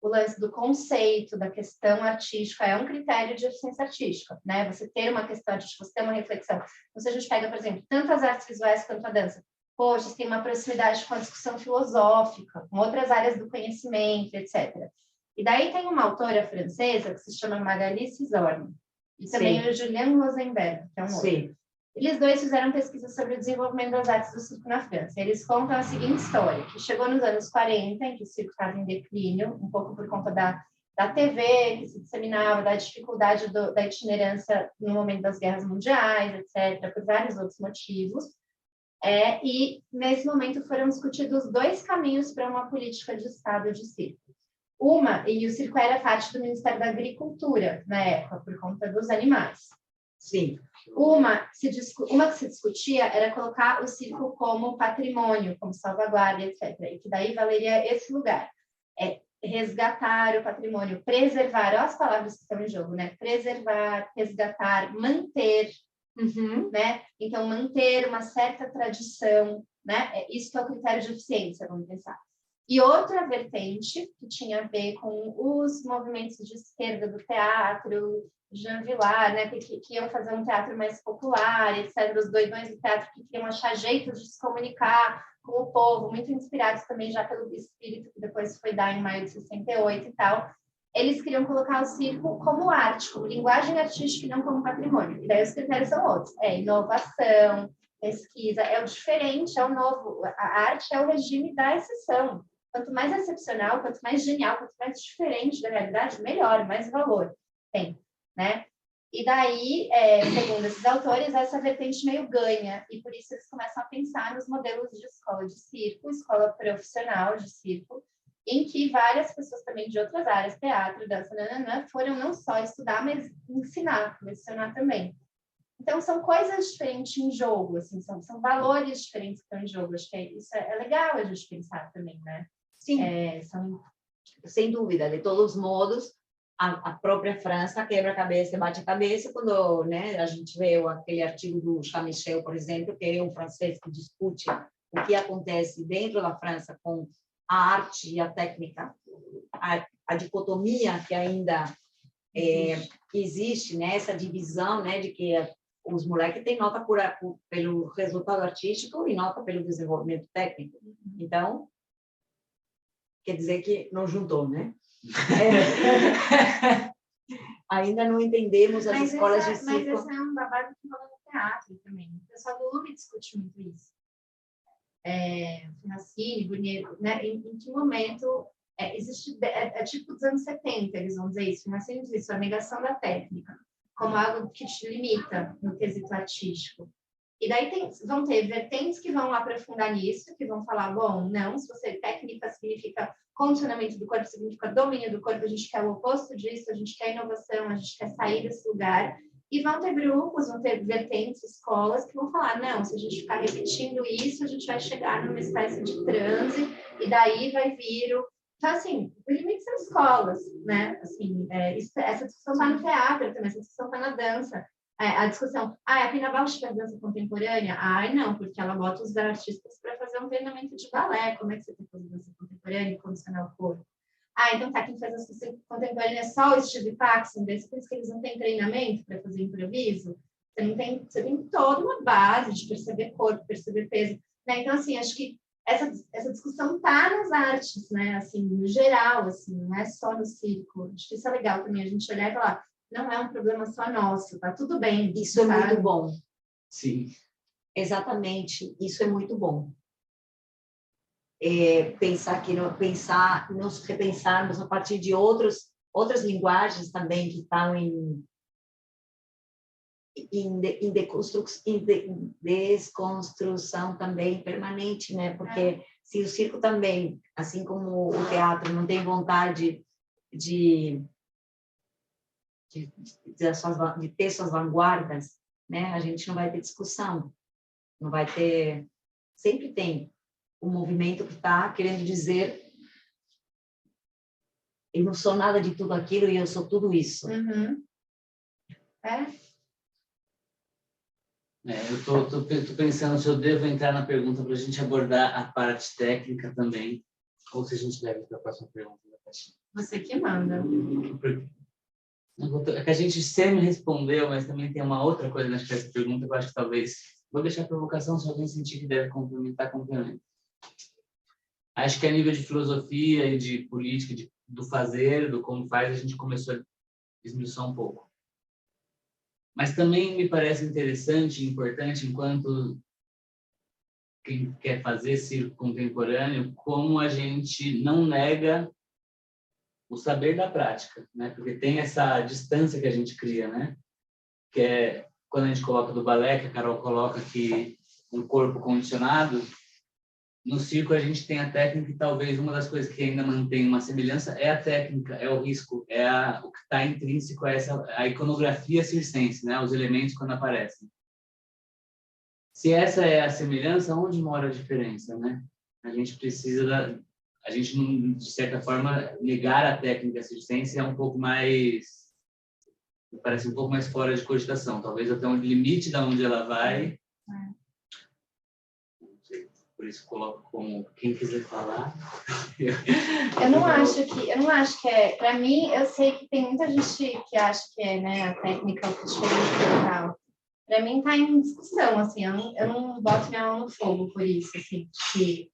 o lance do conceito, da questão artística, é um critério de eficiência artística, né? Você ter uma questão artística, você ter uma reflexão. Então, se a gente pega, por exemplo, tanto as artes visuais quanto a dança, poxa, tem uma proximidade com a discussão filosófica, com outras áreas do conhecimento, etc. E daí tem uma autora francesa que se chama Magali Cisorne, e também o Julien Rosenberg, que é um outro. Eles dois fizeram pesquisa sobre o desenvolvimento das artes do circo na França. Eles contam a seguinte história, que chegou nos anos 40, em que o circo estava em declínio, um pouco por conta da TV que se disseminava, da dificuldade da itinerância no momento das guerras mundiais, etc., por vários outros motivos. E, nesse momento, foram discutidos dois caminhos para uma política de Estado de circo. E o circo era parte do Ministério da Agricultura, na época, por conta dos animais. Sim. Uma que se discutia era colocar o circo como patrimônio, como salvaguarda, etc. E que daí valeria esse lugar. Resgatar o patrimônio, preservar, olha as palavras que estão em jogo, né? Preservar, resgatar, manter, né? Então, manter uma certa tradição, né? Isso que é o critério de eficiência, vamos pensar. E outra vertente, que tinha a ver com os movimentos de esquerda do teatro, Jean Vilar, né, que iam fazer um teatro mais popular, etc., os doidões do teatro que queriam achar jeitos de se comunicar com o povo, muito inspirados também já pelo espírito que depois foi dar em maio de 68 e tal. Eles queriam colocar o circo como arte, como linguagem artística e não como patrimônio. E daí os critérios são outros. Inovação, pesquisa, é o diferente, é o novo. A arte é o regime da exceção. Quanto mais excepcional, quanto mais genial, quanto mais diferente da realidade, melhor, mais valor tem, né? E daí, segundo esses autores, essa vertente meio ganha, e por isso eles começam a pensar nos modelos de escola de circo, escola profissional de circo, em que várias pessoas também de outras áreas, teatro, dança, foram não só estudar, mas ensinar, lecionar também. Então, são coisas diferentes em jogo, assim, são valores diferentes que estão em jogo. Acho que isso é legal a gente pensar também, né? Sim, sem dúvida. De todos os modos, a própria França quebra a cabeça, bate a cabeça, quando, né, a gente vê aquele artigo do Jean-Michel, por exemplo, que é um francês que discute o que acontece dentro da França com a arte e a técnica, a dicotomia que ainda existe, né, essa divisão, né, de que os moleques têm nota pelo resultado artístico e nota pelo desenvolvimento técnico. Então, quer dizer que não juntou, né? Ainda não entendemos as escolas de circo. Mas esse é um babado que rola no teatro também. O pessoal do UB discute muito isso. Finacini, Bonito, né? Em que momento existe... tipo dos anos 70, eles vão dizer isso. Finacini diz isso, a negação da técnica, como algo que te limita no quesito artístico. E daí vão ter vertentes que vão aprofundar nisso, que vão falar, bom, não, se você técnica significa condicionamento do corpo, significa domínio do corpo, a gente quer o oposto disso, a gente quer inovação, a gente quer sair desse lugar. E vão ter grupos, vão ter vertentes, escolas que vão falar, não, se a gente ficar repetindo isso, a gente vai chegar numa espécie de transe, e daí vai vir o... Então, assim, o limite são escolas, né? Assim, essa discussão está no teatro também, essa discussão está na dança. A discussão, a Pina Bausch faz dança contemporânea? Não, porque ela bota os artistas para fazer um treinamento de balé. Como é que você tem que fazer dança contemporânea e condicionar o corpo? Então tá, quem faz dança contemporânea é só o Steve Paxson, por isso que eles não têm treinamento para fazer improviso. Você tem toda uma base de perceber corpo, perceber peso. Né? Então, assim, acho que essa discussão tá nas artes, né? Assim, no geral, assim, não é só no circo. Acho que isso é legal também, a gente olhar e falar, não é um problema só nosso, tá tudo bem. Isso sabe? É muito bom. Sim. Exatamente, isso é muito bom. nos repensarmos a partir de outras linguagens também que estão em desconstrução também permanente, né? Porque se o circo também, assim como o teatro, não tem vontade de ter suas vanguardas, né? A gente não vai ter discussão, não vai ter... Sempre tem um movimento que está querendo dizer eu não sou nada de tudo aquilo e eu sou tudo isso. Uhum. Eu tô pensando se eu devo entrar na pergunta para a gente abordar a parte técnica também, ou se a gente deve ir para a próxima pergunta. Você que manda. É que a gente sempre respondeu, mas também tem uma outra coisa nessa pergunta que eu acho que talvez... Vou deixar a provocação, se alguém sentir que deve complementar, complementa. Acho que a nível de filosofia e de política, do fazer, do como faz, a gente começou a esmiuçar um pouco. Mas também me parece interessante e importante, enquanto quem quer fazer circo contemporâneo, como a gente não nega o saber da prática, né? Porque tem essa distância que a gente cria, né? Que é quando a gente coloca do balé, que a Carol coloca que um corpo condicionado. No circo a gente tem a técnica e talvez uma das coisas que ainda mantém uma semelhança é a técnica, é o risco, o que está intrínseco a iconografia circense, né? Os elementos quando aparecem. Se essa é a semelhança, onde mora a diferença, né? A gente precisa a gente não, de certa forma, negar a técnica circense é um pouco mais, parece um pouco mais fora de cogitação, talvez até um limite da onde ela vai. Por isso coloco como quem quiser falar. Eu não acho que é. Para mim, eu sei que tem muita gente que acha que é, né, a técnica diferente e tal. Para mim está em discussão, assim. Eu não boto minha mão no fogo por isso, assim. Que,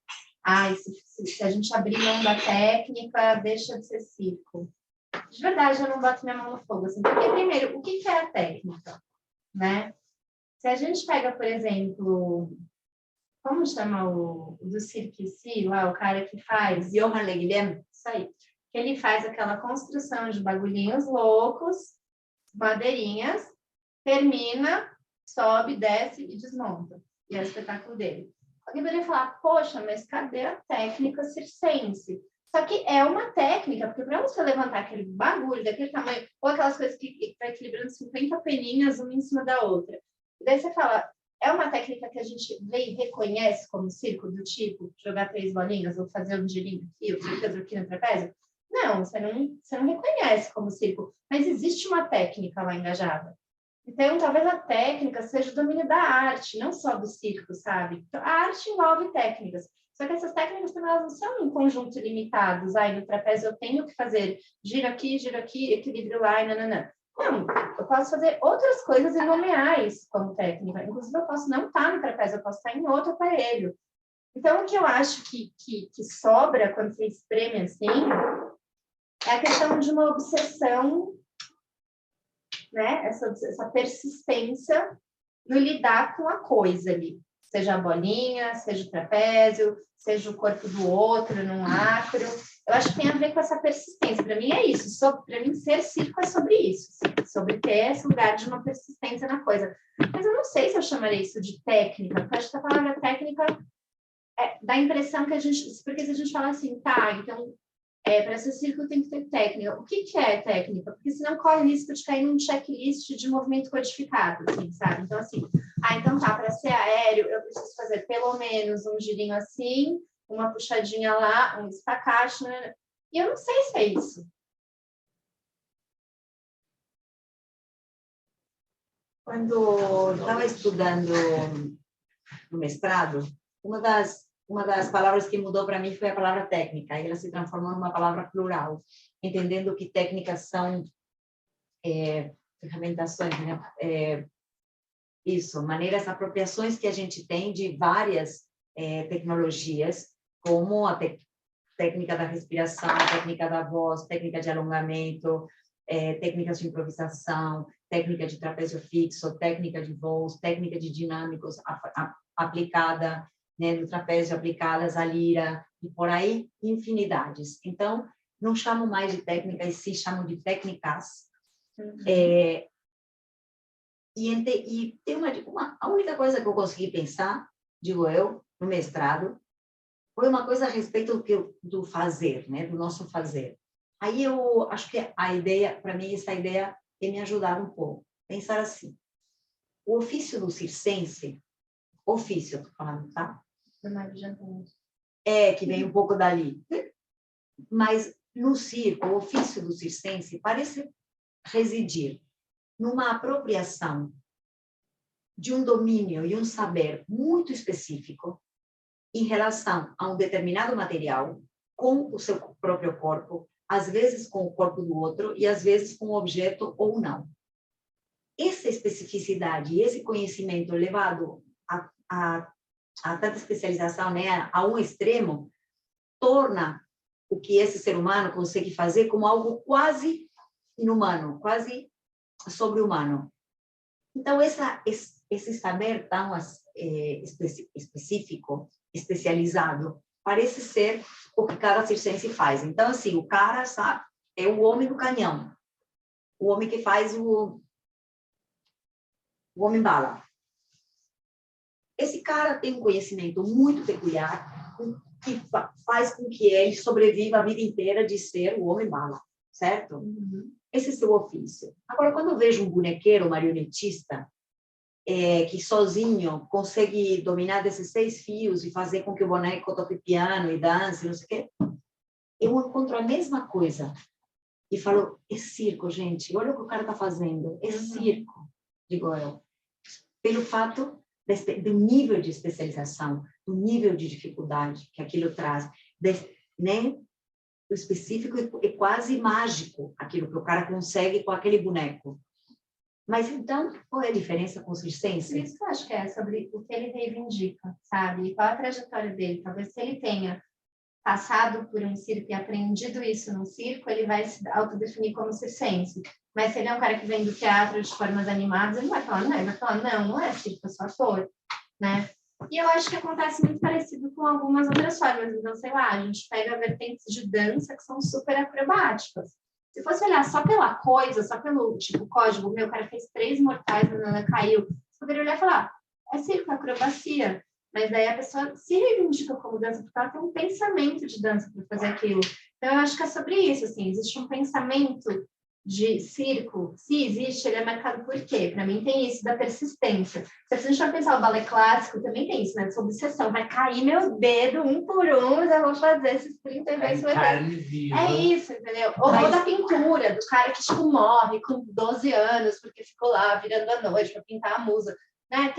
se a gente abrir mão da técnica, deixa de ser circo. De verdade, eu não boto minha mão no fogo, assim. Porque primeiro, o que é a técnica, né? Se a gente pega, por exemplo, como chama o do Cirque lá, o cara que faz? Johann Leguilhem. Isso aí. Que ele faz aquela construção de bagulhinhos loucos, madeirinhas, termina, sobe, desce e desmonta. E é o espetáculo dele. Alguém poderia falar, poxa, mas cadê a técnica circense? Só que é uma técnica, porque para você levantar aquele bagulho daquele tamanho, ou aquelas coisas que vai equilibrando 50 peninhas uma em cima da outra. E daí você fala, é uma técnica que a gente vê e reconhece como circo, do tipo jogar 3 bolinhas, ou fazer um girinho aqui, outro aqui no trapézio? Não, você não reconhece como circo, mas existe uma técnica lá engajada. Então, talvez a técnica seja o domínio da arte, não só do circo, sabe? Então, a arte envolve técnicas. Só que essas técnicas também elas não são em conjunto limitados. No trapézio eu tenho que fazer giro aqui, equilíbrio lá, e nananã. Não, eu posso fazer outras coisas e nomear isso como técnica. Inclusive, eu posso não estar no trapézio, eu posso estar em outro aparelho. Então, o que eu acho que sobra quando você espreme assim é a questão de uma obsessão, né? Essa persistência no lidar com a coisa ali. Seja a bolinha, seja o trapézio, seja o corpo do outro num acro. Eu acho que tem a ver com essa persistência. Para mim é isso. Para mim, ser circo é sobre isso. Sobre ter esse lugar de uma persistência na coisa. Mas eu não sei se eu chamaria isso de técnica. Porque eu acho que a palavra técnica dá a impressão que a gente... Porque se a gente fala assim, tá, então... para ser circo tem que ter técnica. O que é técnica? Porque senão corre o risco de cair num checklist de movimento codificado, assim, sabe? Então, assim, então tá, para ser aéreo, eu preciso fazer pelo menos um girinho assim, uma puxadinha lá, um espacate, né? E eu não sei se é isso. Quando eu estava estudando no mestrado, uma das palavras que mudou para mim foi a palavra técnica, e ela se transformou numa palavra plural, entendendo que técnicas são ferramentações, né? Maneiras, apropriações que a gente tem de várias tecnologias, como a técnica da respiração, técnica da voz, técnica de alongamento, técnicas de improvisação, técnica de trapézio fixo, técnica de voos, técnica de dinâmicos aplicada né, do trapézio aplicadas à lira, e por aí, infinidades. Então, não chamo mais de técnicas, sim, chamo de técnicas. E tem a única coisa que eu consegui pensar, digo eu, no mestrado, foi uma coisa a respeito do fazer, né, do nosso fazer. Aí eu acho que a ideia, para mim, essa ideia tem me ajudado um pouco. Pensar assim, o ofício do circense, ofício, estou falando, tá? Que vem um pouco dali. Mas no circo, o ofício do circense parece residir numa apropriação de um domínio e um saber muito específico em relação a um determinado material com o seu próprio corpo, às vezes com o corpo do outro e às vezes com o objeto ou não. Essa especificidade, esse conhecimento levado a tanta especialização, né, a um extremo, torna o que esse ser humano consegue fazer como algo quase inumano, quase sobre-humano. Então, esse saber tão específico, especializado, parece ser o que cada circense faz. Então, assim, o cara, sabe, é o homem do canhão, o homem que faz o homem-bala. Esse cara tem um conhecimento muito peculiar que faz com que ele sobreviva a vida inteira de ser o homem-bala, certo? Esse é seu ofício. Agora, quando eu vejo um bonequeiro marionetista que sozinho consegue dominar 16 fios e fazer com que o boneco toque piano e dance, não sei o quê, eu encontro a mesma coisa e falo, é circo, gente, olha o que o cara está fazendo, é circo, digo eu. Pelo fato do nível de especialização, do nível de dificuldade que aquilo traz, né? O específico é quase mágico, aquilo que o cara consegue com aquele boneco. Mas então, qual é a diferença com o circense? Por isso que eu acho que é sobre o que ele reivindica, sabe? E qual a trajetória dele? Talvez se ele tenha passado por um circo e aprendido isso num circo, ele vai se autodefinir como circense. Mas se ele é um cara que vem do teatro de formas animadas, ele vai falar, não, ele vai falar, não é circo, eu sou ator, né? E eu acho que acontece muito parecido com algumas outras formas. Então, sei lá, a gente pega vertentes de dança que são super acrobáticas. Se fosse olhar só pela coisa, só pelo tipo código, meu, o cara fez 3 mortais, a banana caiu, você poderia olhar e falar, é circo, acrobacia. Mas daí a pessoa se reivindica como dança porque ela tem um pensamento de dança para fazer aquilo. Então, eu acho que é sobre isso, assim, existe um pensamento de circo, se existe, ele é marcado por quê? Para mim tem isso da persistência. Se a gente for pensar o balé clássico, também tem isso, né? Essa obsessão, vai cair meu dedo um por um, eu vou fazer esses 30 vezes. É isso, entendeu? Ou da pintura, do cara que tipo, morre com 12 anos porque ficou lá virando a noite para pintar a musa. Né?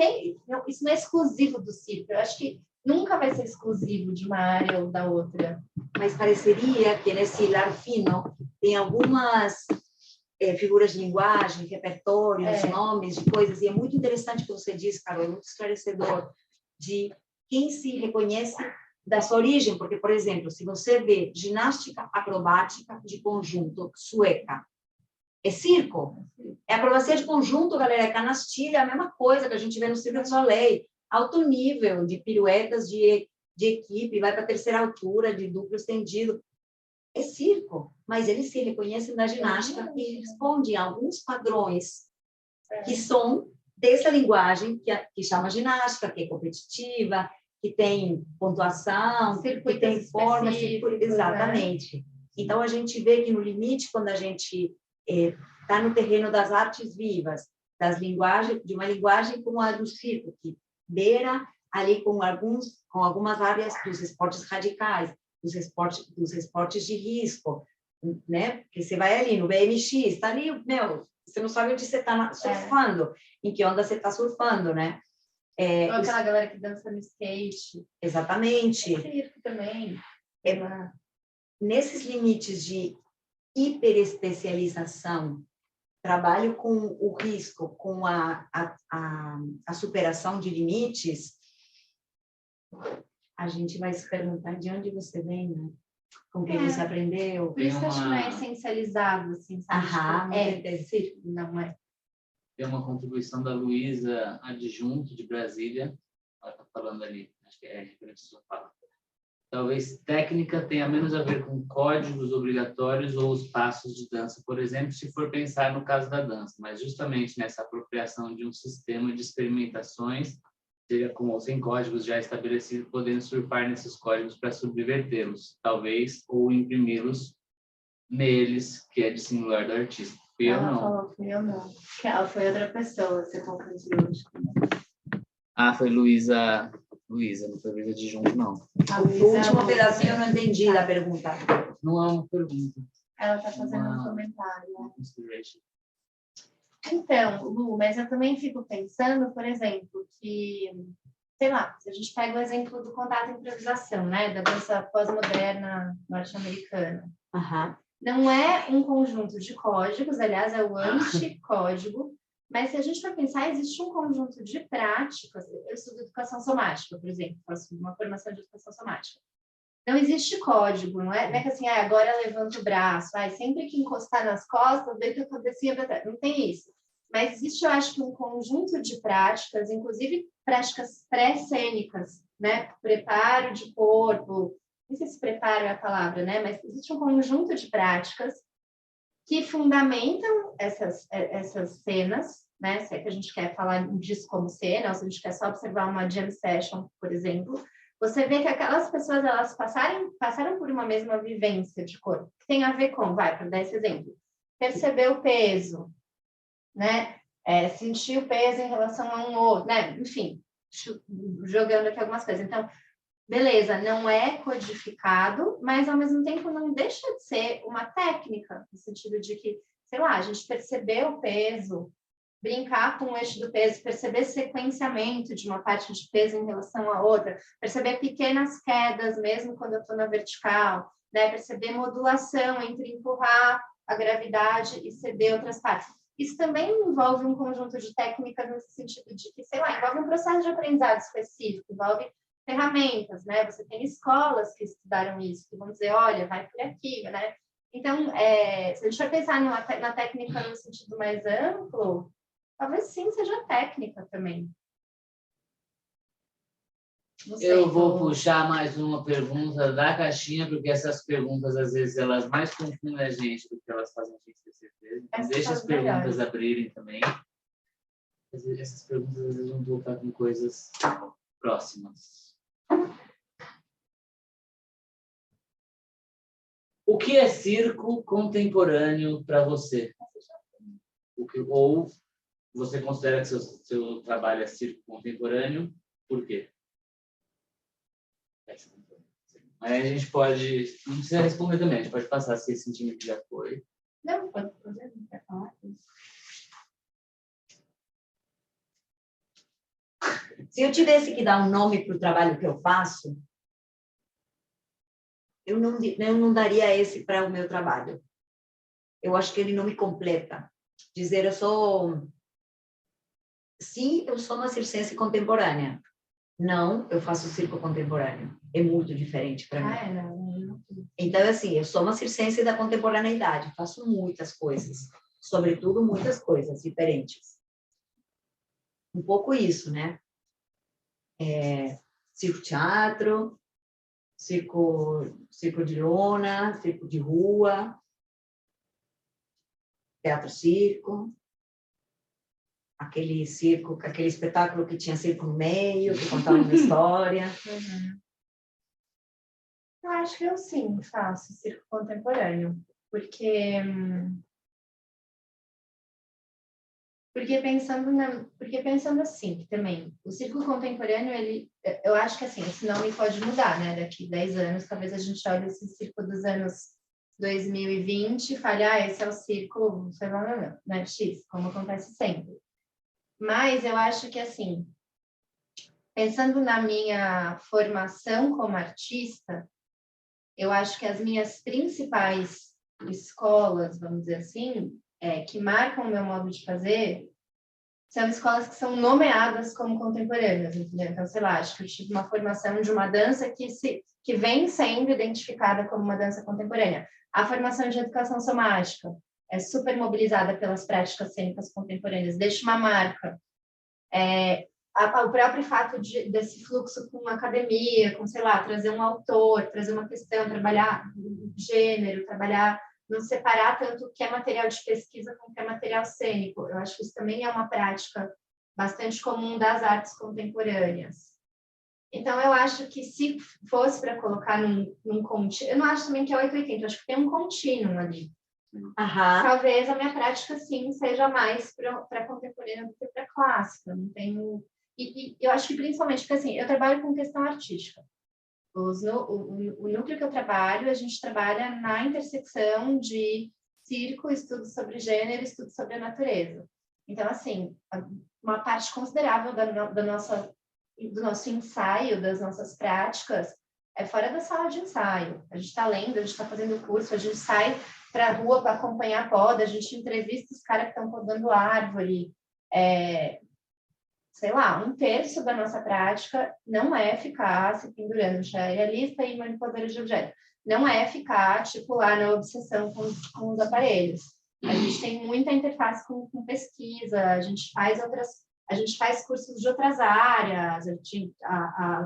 Isso não é exclusivo do circo, eu acho que nunca vai ser exclusivo de uma área ou da outra. Mas pareceria que nesse hilar fino tem algumas figuras de linguagem, repertórios, nomes de coisas, e é muito interessante o que você disse, Carol, é muito esclarecedor, de quem se reconhece da sua origem, porque, por exemplo, se você vê ginástica acrobática de conjunto sueca, é circo, é acrobacia de conjunto, galera, é canastilha, a mesma coisa que a gente vê no Cirque du Soleil, alto nível de piruetas de equipe, vai para a terceira altura, de duplo estendido, é circo, mas eles se reconhecem na ginástica e respondem a alguns padrões que são dessa linguagem que chama ginástica, que é competitiva, que tem pontuação, que tem forma, exatamente. Né? Então, a gente vê que no limite, quando a gente está no terreno das artes vivas, de uma linguagem como a do circo, que beira ali com algumas áreas dos esportes radicais, dos esportes de risco, né? Porque você vai ali no BMX, está ali, você não sabe onde você está surfando, em que onda você está surfando, né? Ou aquela galera que dança no skate. Exatamente. É circo também. Nesses limites de hiperespecialização, trabalho com o risco, com a superação de limites, a gente vai se perguntar de onde você vem, né? Com quem você aprendeu. Por isso que eu acho que não é essencializado, assim, sabe? É circo, não é. Tem uma contribuição da Luísa Adjunto, de Brasília. Ela está falando ali, acho que é referente à sua fala. Talvez técnica tenha menos a ver com códigos obrigatórios ou os passos de dança, por exemplo, se for pensar no caso da dança, mas justamente nessa apropriação de um sistema de experimentações, seja com ou sem códigos já estabelecidos, podendo surfar nesses códigos para subvertê-los, talvez, ou imprimi-los neles, que é de singular do artista. Fui eu, não. Falou, fui eu não. Foi outra pessoa, você confundiu. Ah, foi Luísa, não foi Luísa de Junto, não. O último pedacinho eu não entendi da pergunta. Não é uma pergunta. Ela está fazendo um comentário. Consideration. Então, Lu, mas eu também fico pensando, por exemplo, que, sei lá, se a gente pega o exemplo do contato e improvisação, né, da dança pós-moderna norte-americana, não é um conjunto de códigos, aliás, é o anticódigo, mas se a gente for pensar, existe um conjunto de práticas. Eu estudo educação somática, por exemplo, faço uma formação de educação somática. Não existe código, não é que assim, agora levanta o braço, sempre que encostar nas costas, daí que acontecia, não tem isso. Mas existe, eu acho que um conjunto de práticas, inclusive práticas pré-cênicas, né? Preparo de corpo, não sei se preparo é a palavra, né? Mas existe um conjunto de práticas que fundamentam essas cenas, né? Se é que a gente quer falar disso como cena, ou se a gente quer só observar uma jam session, por exemplo, você vê que aquelas pessoas, elas passaram por uma mesma vivência de corpo, que tem a ver com, para dar esse exemplo, perceber o peso, né? Sentir o peso em relação a um outro, né? Enfim, jogando aqui algumas coisas. Então, beleza, não é codificado, mas ao mesmo tempo não deixa de ser uma técnica, no sentido de que, sei lá, a gente perceber o peso, brincar com o eixo do peso, perceber sequenciamento de uma parte de peso em relação à outra, perceber pequenas quedas, mesmo quando eu estou na vertical, né? Perceber modulação entre empurrar a gravidade e ceder outras partes. Isso também envolve um conjunto de técnicas nesse sentido de que, sei lá, envolve um processo de aprendizado específico, envolve ferramentas, né? Você tem escolas que estudaram isso, que vão dizer, olha, vai por aqui, né? Então, se a gente for pensar na técnica no sentido mais amplo, talvez sim seja técnica também. Não sei, Eu vou puxar mais uma pergunta da caixinha, porque essas perguntas, às vezes, elas mais confundem a gente do que elas fazem a gente ter certeza. Então, deixa as perguntas abrirem também. Essas perguntas, às vezes, vão voltar com coisas próximas. O que é circo contemporâneo para você? Ou você considera que seu trabalho é circo contemporâneo? Por quê? Aí a gente pode... Não precisa responder também, a gente pode passar se esse sentimento já foi. Não, pode fazer, não quer falar isso. Se eu tivesse que dar um nome para o trabalho que eu faço, eu não daria esse para o meu trabalho. Eu acho que ele não me completa. Dizer, sim, eu sou uma circense contemporânea. Não, eu faço circo contemporâneo. É muito diferente para mim. Não. Então, assim, eu sou uma circense da contemporaneidade. Faço muitas coisas. Sobretudo, muitas coisas diferentes. Um pouco isso, né? Circo-teatro, circo de lona, circo de rua, teatro-circo, aquele espetáculo que tinha circo no meio, que contava uma história. Uhum. Eu acho que eu sim faço circo contemporâneo, porque pensando assim também, o circo contemporâneo, eu acho que assim, esse nome pode mudar, né? Daqui 10 anos, talvez a gente olhe esse circo dos anos 2020 e fale, esse é o circo, sei lá, né? X, como acontece sempre. Mas eu acho que, assim, pensando na minha formação como artista, eu acho que as minhas principais escolas, vamos dizer assim, que marcam o meu modo de fazer, são escolas que são nomeadas como contemporâneas, entendeu? Então, sei lá, acho que eu tive uma formação de uma dança que vem sendo identificada como uma dança contemporânea. A formação de educação somática é super mobilizada pelas práticas cênicas contemporâneas, deixa uma marca. o próprio fato desse fluxo com a academia, com, sei lá, trazer um autor, trazer uma questão, trabalhar gênero, trabalhar, não separar tanto o que é material de pesquisa com o que é material cênico. Eu acho que isso também é uma prática bastante comum das artes contemporâneas. Então, eu acho que se fosse para colocar num contínuo, eu não acho também que é 880, eu acho que tem um contínuo ali. Talvez a minha prática, sim, seja mais para contemporânea do que para clássica. Não tenho... E eu acho que principalmente, porque assim, eu trabalho com questão artística. O núcleo que eu trabalho, a gente trabalha na intersecção de circo, estudo sobre gênero, estudo sobre a natureza. Então, assim, uma parte considerável do nosso ensaio, das nossas práticas, é fora da sala de ensaio. A gente está lendo, a gente está fazendo curso, a gente sai para a rua para acompanhar a poda, a gente entrevista os caras que estão podando árvore. Sei lá, 1/3 da nossa prática não é ficar se pendurando realista e manipuladora de objetos. Não é ficar, tipo, lá na obsessão com os aparelhos. A gente tem muita interface com pesquisa, a gente faz cursos de outras áreas, a gente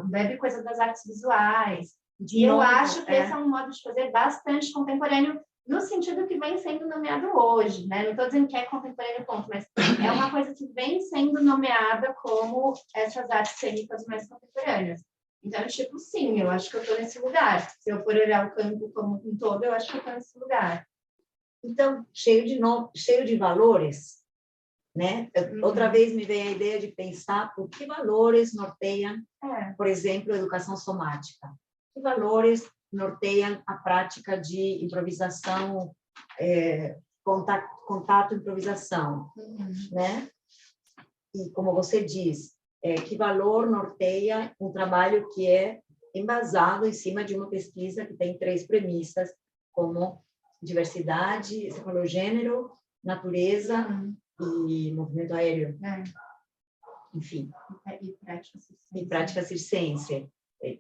bebe coisa das artes visuais. E eu acho que esse é um modo de fazer bastante contemporâneo, no sentido que vem sendo nomeado hoje, né? Não estou dizendo que é contemporâneo, ponto, mas é uma coisa que vem sendo nomeada como essas artes cênicas mais contemporâneas. Então, tipo, sim, eu acho que eu estou nesse lugar. Se eu for olhar o campo como um todo, eu acho que eu estou nesse lugar. Então, cheio de valores, né? Outra vez me veio a ideia de pensar por que valores norteiam, por exemplo, a educação somática. Que valores norteiam a prática de improvisação, contato improvisação, né? E como você diz, que valor norteia um trabalho que é embasado em cima de uma pesquisa que tem 3 premissas, como diversidade, você falou gênero, natureza e movimento aéreo. Enfim. E prática circense.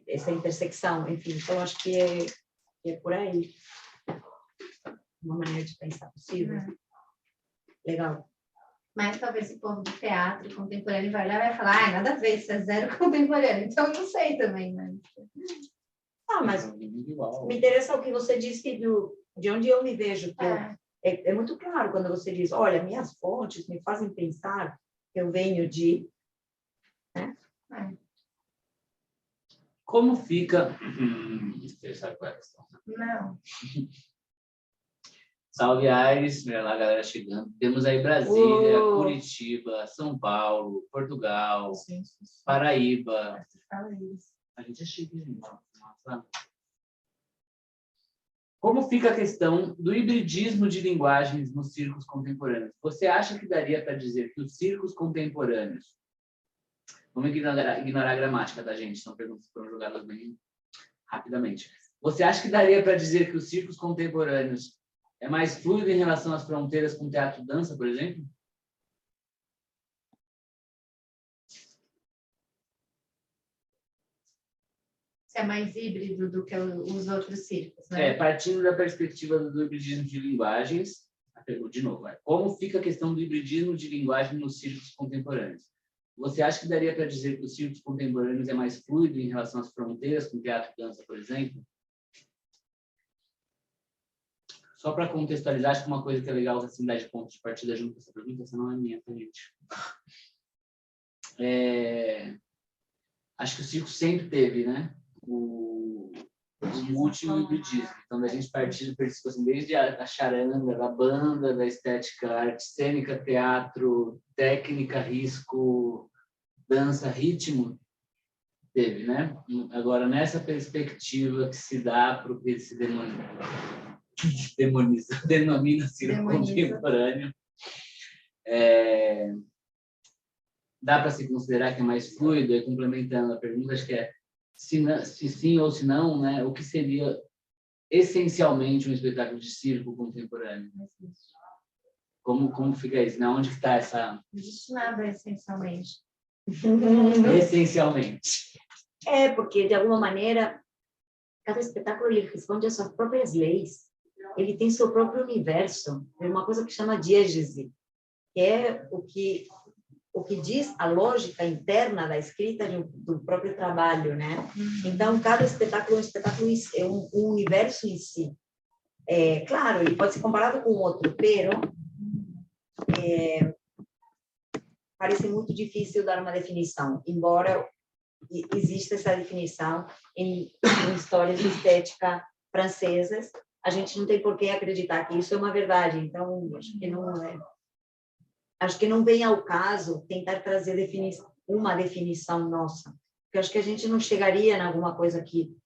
Essa intersecção, enfim. Então, acho que é por aí. Uma maneira de pensar possível. Legal. Mas talvez o povo do teatro contemporâneo vai olhar e vai falar, nada a ver, isso é zero contemporâneo. Então, eu não sei também, né? Mas me interessa o que você disse de onde eu me vejo. É muito claro quando você diz, olha, minhas fontes me fazem pensar que eu venho de... Né? Como fica... Você sabe qual é a questão? Não. Salve, Aires. Olha lá, galera chegando. Temos aí Brasília, Curitiba, São Paulo, Portugal, Paraíba. A gente é chique, gente. Como fica a questão do hibridismo de linguagens nos circos contemporâneos? Você acha que daria para dizer que os circos contemporâneos... Vamos ignorar a gramática, tá, gente? São perguntas que foram jogadas bem rapidamente. Você acha que daria para dizer que os circos contemporâneos é mais fluido em relação às fronteiras com teatro e dança, por exemplo? É mais híbrido do que os outros circos, né? Partindo da perspectiva do hibridismo de linguagens, de novo, como fica a questão do hibridismo de linguagem nos circos contemporâneos? Você acha que daria para dizer que os circos contemporâneos é mais fluido em relação às fronteiras com teatro e dança, por exemplo? Só para contextualizar, acho que uma coisa que é legal assim, dar de ponto de partida junto com essa pergunta, essa não é minha, tá, gente? Acho que o circo sempre teve, né? O multi-hibridismo. Então, da gente partir assim, desde a charanga, da banda, da estética, arte cênica, teatro, técnica, risco, dança, ritmo, teve, né? Agora, nessa perspectiva que se dá para o que se denomina circo contemporâneo, dá para se considerar que é mais fluido, e complementando a pergunta, acho que se sim ou se não, né, o que seria essencialmente um espetáculo de circo contemporâneo? Como fica isso? Né? Onde está essa... Não existe nada essencialmente. Essencialmente. Porque, de alguma maneira, cada espetáculo ele responde às suas próprias leis. Ele tem seu próprio universo. É uma coisa que chama diégese, que é o que o que diz a lógica interna da escrita do próprio trabalho, né? Então, cada espetáculo é um universo em si. Claro, ele pode ser comparado com outro, pero parece muito difícil dar uma definição, embora exista essa definição em histórias de estética francesas. A gente não tem por que acreditar que isso é uma verdade, então acho que não vem ao caso tentar trazer uma definição nossa, porque acho que a gente não chegaria em alguma coisa que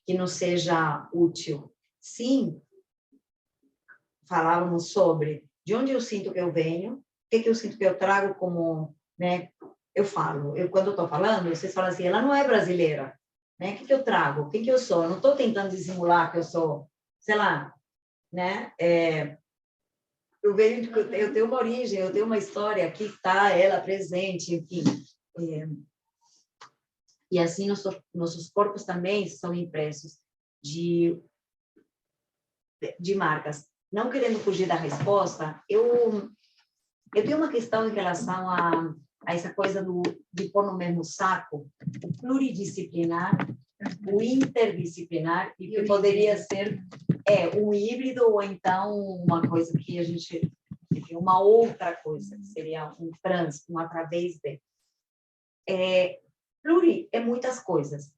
não seja útil. Sim, falávamos sobre de onde eu sinto que eu venho, o que eu sinto que eu trago como, né? Quando eu estou falando, vocês falam assim, ela não é brasileira, né? O que eu trago? O que eu sou? Eu não estou tentando dissimular que eu sou, sei lá, né? Eu tenho uma origem, eu tenho uma história, aqui está ela presente, enfim. E assim nossos corpos também são impressos de marcas. Não querendo fugir da resposta, eu tenho uma questão em relação a essa coisa de pôr no mesmo saco o pluridisciplinar, o interdisciplinar, e que poderia ser um híbrido ou então uma coisa que a gente... uma outra coisa, que seria um através de... Pluri é muitas coisas.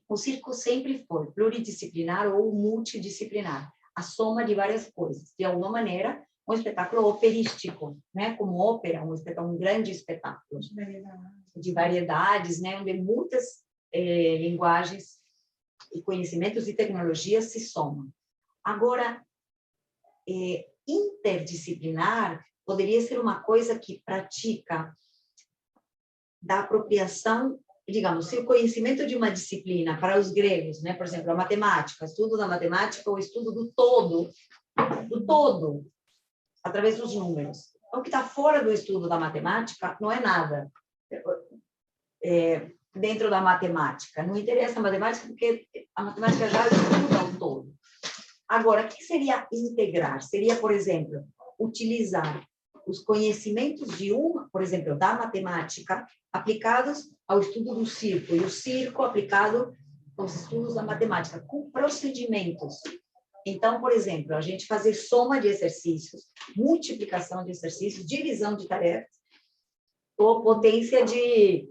O circo sempre foi pluridisciplinar ou multidisciplinar, a soma de várias coisas. De alguma maneira, um espetáculo operístico, né? Como ópera, um grande espetáculo de variedades, né? Onde muitas linguagens e conhecimentos e tecnologias se somam. Agora, interdisciplinar poderia ser uma coisa que pratica da apropriação, digamos, se o conhecimento de uma disciplina para os gregos, né? Por exemplo, a matemática, estudo da matemática ou estudo do todo, através dos números. O que está fora do estudo da matemática não é nada dentro da matemática. Não interessa a matemática porque a matemática já estuda o todo. Agora, o que seria integrar? Seria, por exemplo, utilizar os conhecimentos por exemplo, da matemática aplicados ao estudo do circo, e o circo aplicado aos estudos da matemática, com procedimentos. Então, por exemplo, a gente fazer soma de exercícios, multiplicação de exercícios, divisão de tarefas, ou potência de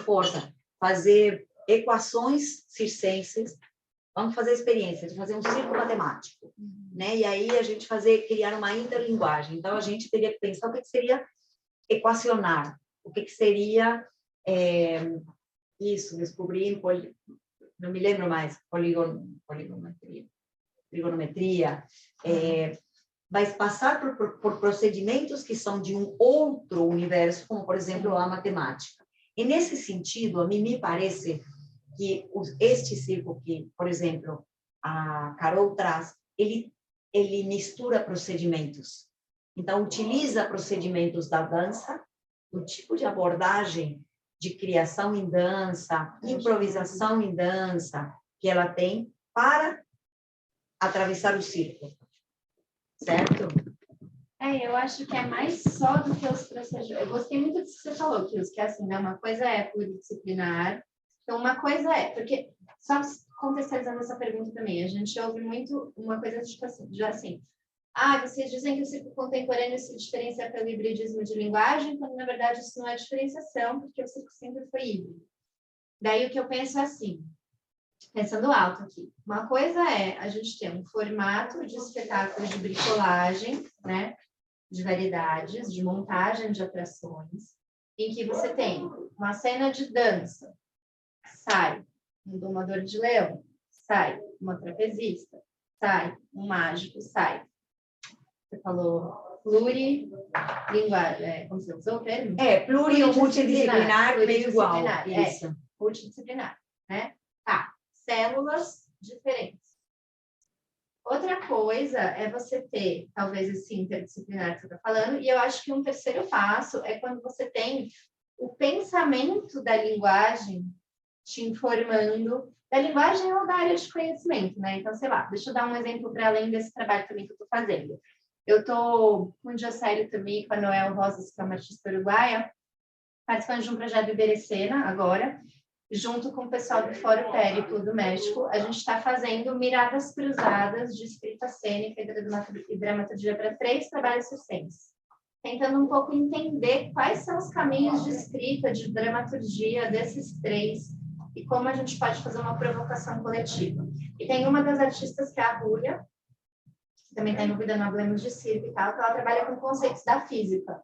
força, fazer equações circenses. Vamos fazer a experiência de fazer um circo matemático, né? E aí a gente criar uma interlinguagem. Então, a gente teria que pensar o que seria equacionar, o que seria descobrir, não me lembro mais, trigonometria, vai passar por procedimentos que são de um outro universo, como, por exemplo, a matemática. E, nesse sentido, a mim me parece que este circo que, por exemplo, a Carol traz, ele mistura procedimentos. Então, utiliza procedimentos da dança, o tipo de abordagem de criação em dança, improvisação em dança que ela tem para atravessar o circo. Certo? Eu acho que é mais só do que os procedimentos. Eu gostei muito disso que você falou, que é assim, né? Uma coisa é pluridisciplinar. Então, uma coisa porque, só contextualizando essa pergunta também, a gente ouve muito uma coisa tipo assim, já assim, vocês dizem que o circo contemporâneo se diferencia pelo hibridismo de linguagem, quando, na verdade, isso não é diferenciação, porque o circo sempre foi híbrido. Daí, o que eu penso é assim, pensando alto aqui, uma coisa é a gente ter um formato de espetáculo de bricolagem, né, de variedades, de montagem de atrações, em que você tem uma cena de dança, sai um domador de leão, sai uma trapezista, sai um mágico, sai. Você falou plurilinguagem, como você usou o termo? Pluri ou multidisciplinar, meio igual. Isso. Multidisciplinar, né? Células diferentes. Outra coisa é você ter, talvez, esse interdisciplinar que você está falando, e eu acho que um terceiro passo é quando você tem o pensamento da linguagem te informando, da linguagem ou da área de conhecimento, né? Então, sei lá, deixa eu dar um exemplo para além desse trabalho também que eu estou fazendo. Eu estou com um dia sério também com a Noel Rosas, que é uma artista uruguaia, participando de um projeto do Iberecena agora, junto com o pessoal do Fórum Périclo do México. A gente está fazendo miradas cruzadas de escrita cênica e dramaturgia para 3 trabalhos circenses, tentando um pouco entender quais são os caminhos de escrita, de dramaturgia desses 3 e como a gente pode fazer uma provocação coletiva. E tem uma das artistas, que é a Rúlia, que também está envolvida no Hablemos de Circo e tal, que ela trabalha com conceitos da física.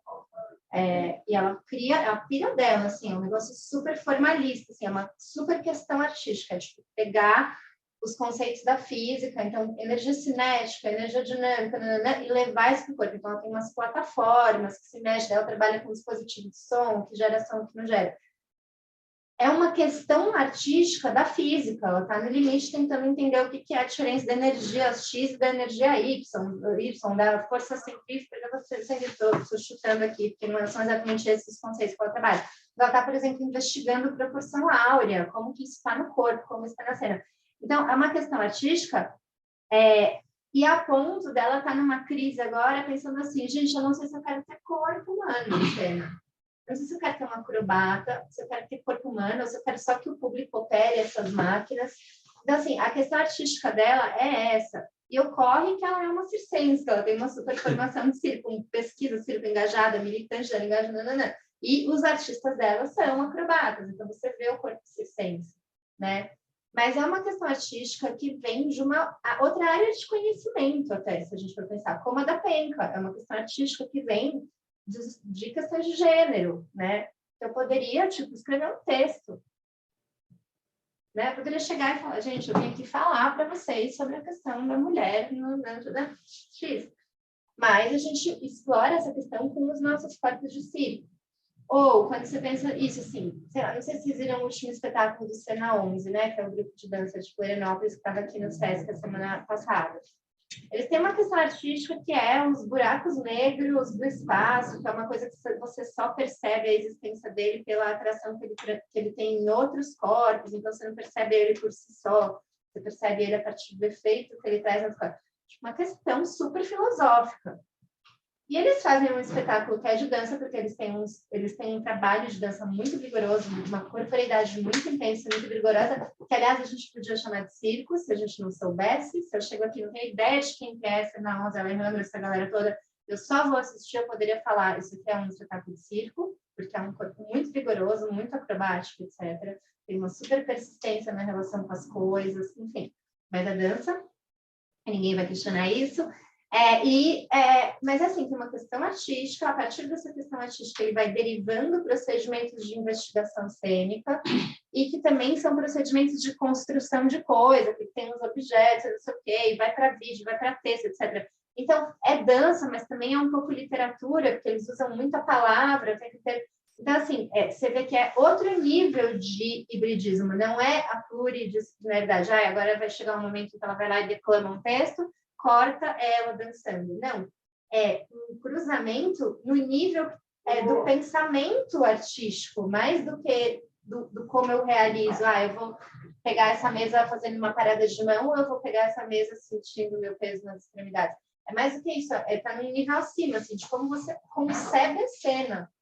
E ela cria, é a pira dela, assim, é um negócio super formalista, assim, é uma super questão artística, tipo, pegar os conceitos da física, então, energia cinética, energia dinâmica, e levar isso para o corpo. Então, ela tem umas plataformas que se mexem, ela trabalha com dispositivo de som, que gera som, que não gera. É uma questão artística da física, ela está no limite tentando entender o que é a diferença da energia X e da energia Y, da força centrífuga, estou chutando aqui, porque não são exatamente esses conceitos que ela trabalha. Ela está, por exemplo, investigando proporção áurea, como que isso está no corpo, como isso está na cena. Então, é uma questão artística, e a ponto dela estar numa crise agora, pensando assim, gente, eu não sei se eu quero ter corpo humano na cena. Não sei se eu quero ter uma acrobata, se eu quero ter corpo humano, ou se eu quero só que o público opere essas máquinas. Então, assim, a questão artística dela é essa. E ocorre que ela é uma circense, ela tem uma super formação de circo, pesquisa, circo engajada, militante da linguagem, nananã. E os artistas dela são acrobatas, então você vê o corpo circense, né? Mas é uma questão artística que vem de uma outra área de conhecimento, até, se a gente for pensar, como a da penca. É uma questão artística que vem de questões de gênero, né? Eu poderia, tipo, escrever um texto, né? Eu poderia chegar e falar, gente, eu vim aqui falar para vocês sobre a questão da mulher dentro da X. Mas a gente explora essa questão com os nossos corpos de circo. Ou, quando você pensa isso, assim, sei lá, não sei se vocês viram o último espetáculo do Cena 11, né? Que é o grupo de dança de Florianópolis, que estava aqui no Sesc a semana passada. Eles têm uma questão artística que é os buracos negros do espaço, que é uma coisa que você só percebe a existência dele pela atração que ele tem em outros corpos, então você não percebe ele por si só, você percebe ele a partir do efeito que ele traz nas corpos. Uma questão super filosófica. E eles fazem um espetáculo que é de dança, porque eles têm um trabalho de dança muito vigoroso, uma corporeidade muito intensa, muito vigorosa, que, aliás, a gente podia chamar de circo, se a gente não soubesse. Se eu chego aqui e não tenho ideia de quem é essa Cena 11, Alejandro, essa galera toda, eu só vou assistir, eu poderia falar, isso aqui é um espetáculo de circo, porque é um corpo muito vigoroso, muito acrobático, etc. Tem uma super persistência na relação com as coisas, enfim. Mas a dança, ninguém vai questionar isso. Mas, assim, tem uma questão artística, a partir dessa questão artística ele vai derivando procedimentos de investigação cênica e que também são procedimentos de construção de coisa, que tem os objetos, não sei o quê, e vai para vídeo, vai para texto, etc. Então, é dança, mas também é um pouco literatura, porque eles usam muito a palavra, tem que ter... Então, assim, você vê que é outro nível de hibridismo, não é a pluridisciplinaridade. Agora vai chegar um momento que ela vai lá e declama um texto, corta ela dançando. Não, é um cruzamento no nível do pensamento artístico, mais do que do como eu realizo. Eu vou pegar essa mesa fazendo uma parada de mão, ou eu vou pegar essa mesa sentindo o meu peso nas extremidades. É mais do que isso, tá num nível acima, assim, de como você concebe a cena.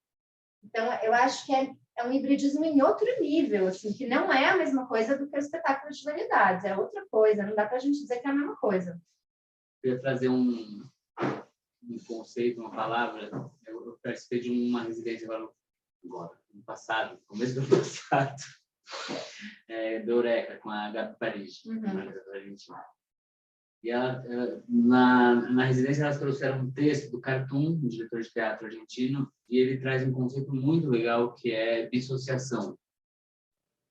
Então, eu acho que é um hibridismo em outro nível, assim, que não é a mesma coisa do que o espetáculo de variedades, é outra coisa, não dá para a gente dizer que é a mesma coisa. Eu ia trazer um conceito, uma palavra. Eu participei de uma residência agora no passado, no começo do ano passado, do Eureka, com a Gabi Paris, da Argentina. E ela, na residência elas trouxeram um texto do Cartoon, um diretor de teatro argentino, e ele traz um conceito muito legal que é dissociação.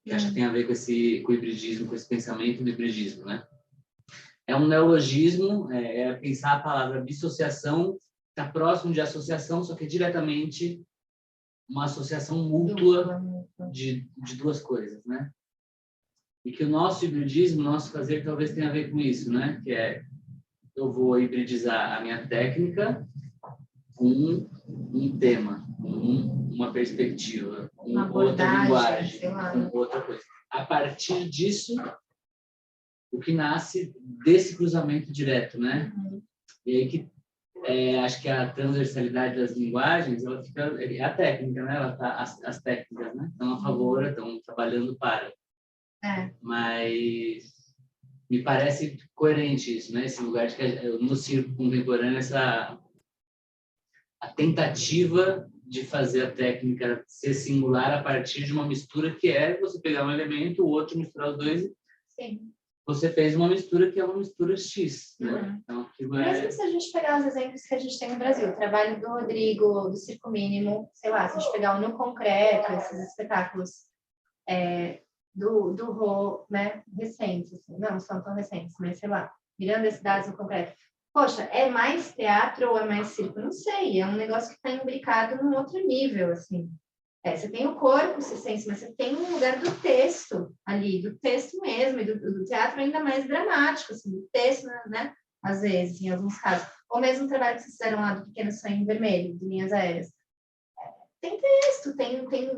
Que acho que tem a ver com o hibridismo, com esse pensamento do hibridismo, né? É um neologismo, pensar a palavra dissociação, está próximo de associação, só que é diretamente uma associação mútua de duas coisas, né? E que o nosso hibridismo, o nosso fazer, talvez tenha a ver com isso, né? Que eu vou hibridizar a minha técnica com um tema, com uma perspectiva, com outra linguagem, com outra coisa. A partir disso, o que nasce desse cruzamento direto, né? E aí que acho que a transversalidade das linguagens, ela fica, é a técnica, né? Ela tá, as técnicas, né? Estão a favor, estão trabalhando para. Mas me parece coerente isso, né? Esse lugar de que no circo contemporâneo a tentativa de fazer a técnica ser singular a partir de uma mistura que é você pegar um elemento, o outro, misturar os dois. Sim. Você fez uma mistura que é uma mistura X, né? Então, mesmo se a gente pegar os exemplos que a gente tem no Brasil, o trabalho do Rodrigo, do Circo Mínimo, sei lá, se a gente pegar o No Concreto, esses espetáculos do Rô, né, recentes, assim, não são tão recentes, mas sei lá, Miranda Cidades no Concreto. Poxa, é mais teatro ou é mais circo? Não sei, é um negócio que está imbricado num outro nível, assim. Você tem o corpo circense, mas você tem um lugar do texto ali, do texto mesmo, e do teatro ainda mais dramático, assim, do texto, né? Às vezes, em alguns casos. Ou mesmo o trabalho que vocês fizeram lá do Pequeno Sonho em Vermelho, de Linhas Aéreas. Tem texto,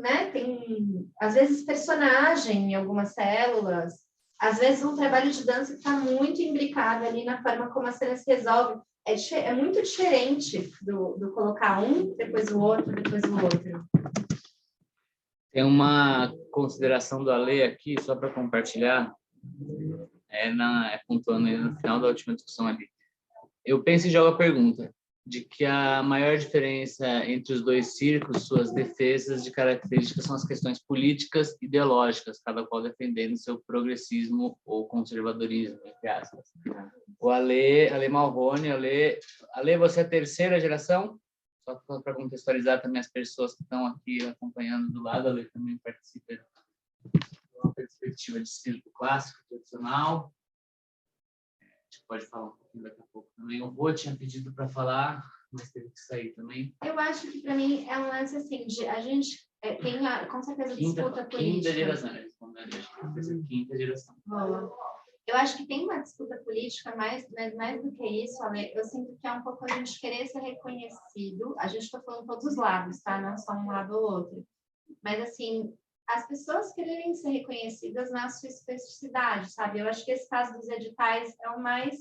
né? Tem, às vezes, personagem em algumas células, às vezes um trabalho de dança que está muito imbricado ali na forma como a cena se resolve. É muito diferente do colocar um, depois o outro, depois o outro. Tem uma consideração do Ale aqui, só para compartilhar, pontuando aí no final da última discussão ali. Eu penso e jogo a pergunta de que a maior diferença entre os dois circos, suas defesas de características, são as questões políticas e ideológicas, cada qual defendendo seu progressismo ou conservadorismo, entre aspas. O Ale Malrone, Ale, você é a terceira geração? Só para contextualizar também as pessoas que estão aqui acompanhando do lado, ele também participa de uma perspectiva de circo clássico, tradicional. A gente pode falar um pouquinho daqui a pouco também. O Rô tinha pedido para falar, mas teve que sair também. Eu acho que, para mim, é um lance assim, a gente tem, com certeza, disputa política. Quinta geração. Boa. Eu acho que tem uma disputa política, mas mais do que isso, Ale, eu sinto que é um pouco a gente querer ser reconhecido. A gente está falando todos os lados, tá? Não só um lado ou outro. Mas, assim, as pessoas quererem ser reconhecidas na sua especificidade, sabe? Eu acho que esse caso dos editais é o mais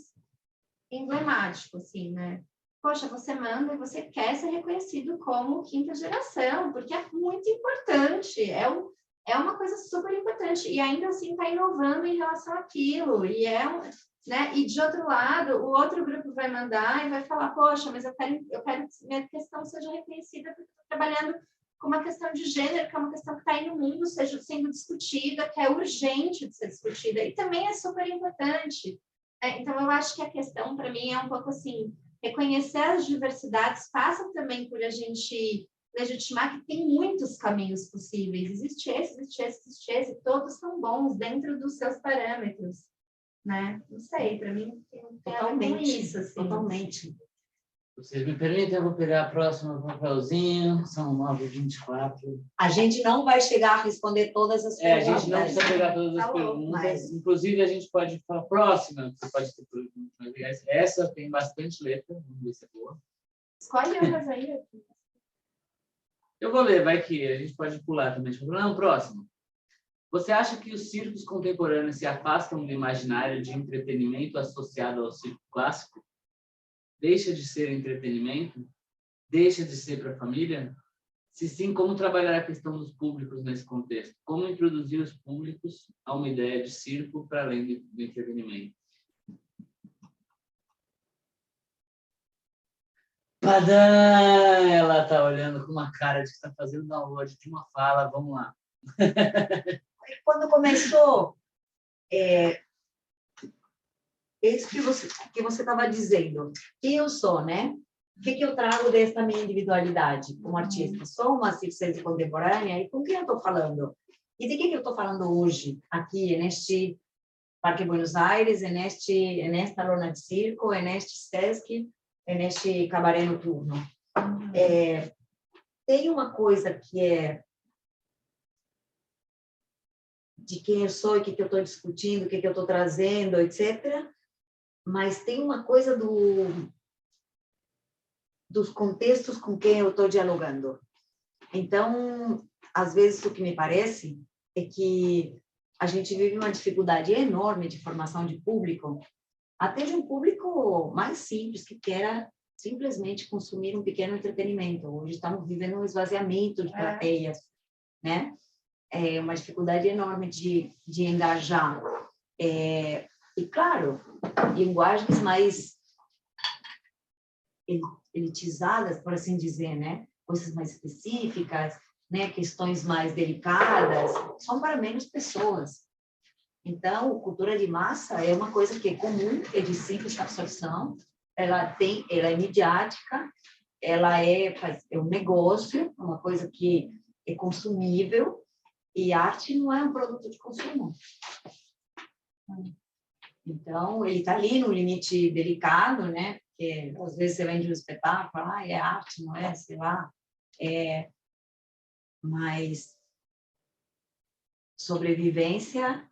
emblemático, assim, né? Poxa, você manda e você quer ser reconhecido como quinta geração, porque é muito importante, é uma coisa super importante, e ainda assim está inovando em relação àquilo, né? E de outro lado, o outro grupo vai mandar e vai falar, poxa, mas eu quero que minha questão seja reconhecida porque estou trabalhando com uma questão de gênero, que é uma questão que está aí no mundo sendo discutida, que é urgente de ser discutida, e também é super importante. Então, eu acho que a questão, para mim, é um pouco assim, reconhecer as diversidades passa também por a gente legitimar que tem muitos caminhos possíveis. Existe esse, todos são bons dentro dos seus parâmetros, né? Não sei, para mim tem a ver com isso, assim. Totalmente. Vocês me permitem, eu vou pegar a próxima papelzinho, são 9h24. A gente não vai chegar a responder todas as perguntas. A gente não precisa pegar todas as perguntas. Mas... Inclusive, a gente pode falar próxima, você pode ter perguntas. Essa tem bastante letra, vamos ver se é boa. Escolhe umas aí. Eu vou ler, vai que a gente pode pular também. Não, próximo. Você acha que os circos contemporâneos se afastam do imaginário de entretenimento associado ao circo clássico? Deixa de ser entretenimento? Deixa de ser para a família? Se sim, como trabalhar a questão dos públicos nesse contexto? Como introduzir os públicos a uma ideia de circo para além do entretenimento? Padã! Ela está olhando com uma cara de que está fazendo download de uma fala. Vamos lá. Quando começou... isso que você estava dizendo, que eu sou, né? O que eu trago dessa minha individualidade como artista? Sou uma circense contemporânea e com quem eu estou falando? E de que eu estou falando hoje, aqui, neste Parque Buenos Aires, nesta lona de circo, neste Sesc, neste cabaré noturno? Tem uma coisa que é de quem eu sou e o que eu estou discutindo, o que eu estou trazendo, etc., mas tem uma coisa dos contextos com quem eu estou dialogando. Então, às vezes, o que me parece é que a gente vive uma dificuldade enorme de formação de público, até de um público mais simples, que queira simplesmente consumir um pequeno entretenimento. Hoje estamos vivendo um esvaziamento de plateias, né? É uma dificuldade enorme de engajar. E, claro, linguagens mais elitizadas, por assim dizer, né? Coisas mais específicas, né? Questões mais delicadas, são para menos pessoas. Então, cultura de massa é uma coisa que é comum, é de simples absorção, ela é midiática, ela é um negócio, uma coisa que é consumível, e arte não é um produto de consumo. Então, ele está ali no limite delicado, né? Porque às vezes você vende um espetáculo, é arte, não é? Sei lá. Mas sobrevivência.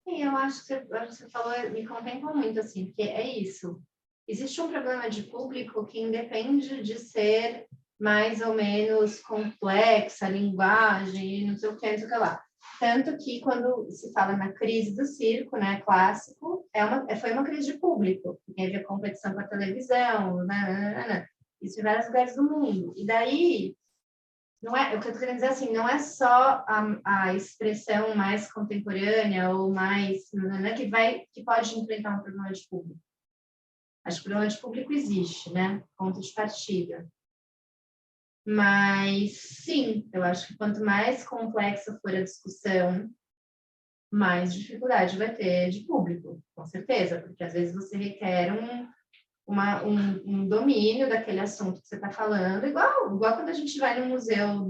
Sim, eu acho que você falou, me contempla muito, assim, porque é isso. Existe um problema de público que independe de ser mais ou menos complexa, a linguagem, não sei o que, não sei o que lá. Tanto que quando se fala na crise do circo, né, clássico, foi uma crise de público, porque havia competição com a televisão, isso em vários lugares do mundo. E daí, não é, o que eu estou querendo dizer assim, não é só a expressão mais contemporânea ou mais, que pode enfrentar um problema de público. Acho que o problema de público existe, né, ponto de partida. Mas, sim, eu acho que quanto mais complexa for a discussão, mais dificuldade vai ter de público, com certeza, porque às vezes você requer um domínio daquele assunto que você está falando, igual quando a gente vai no museu,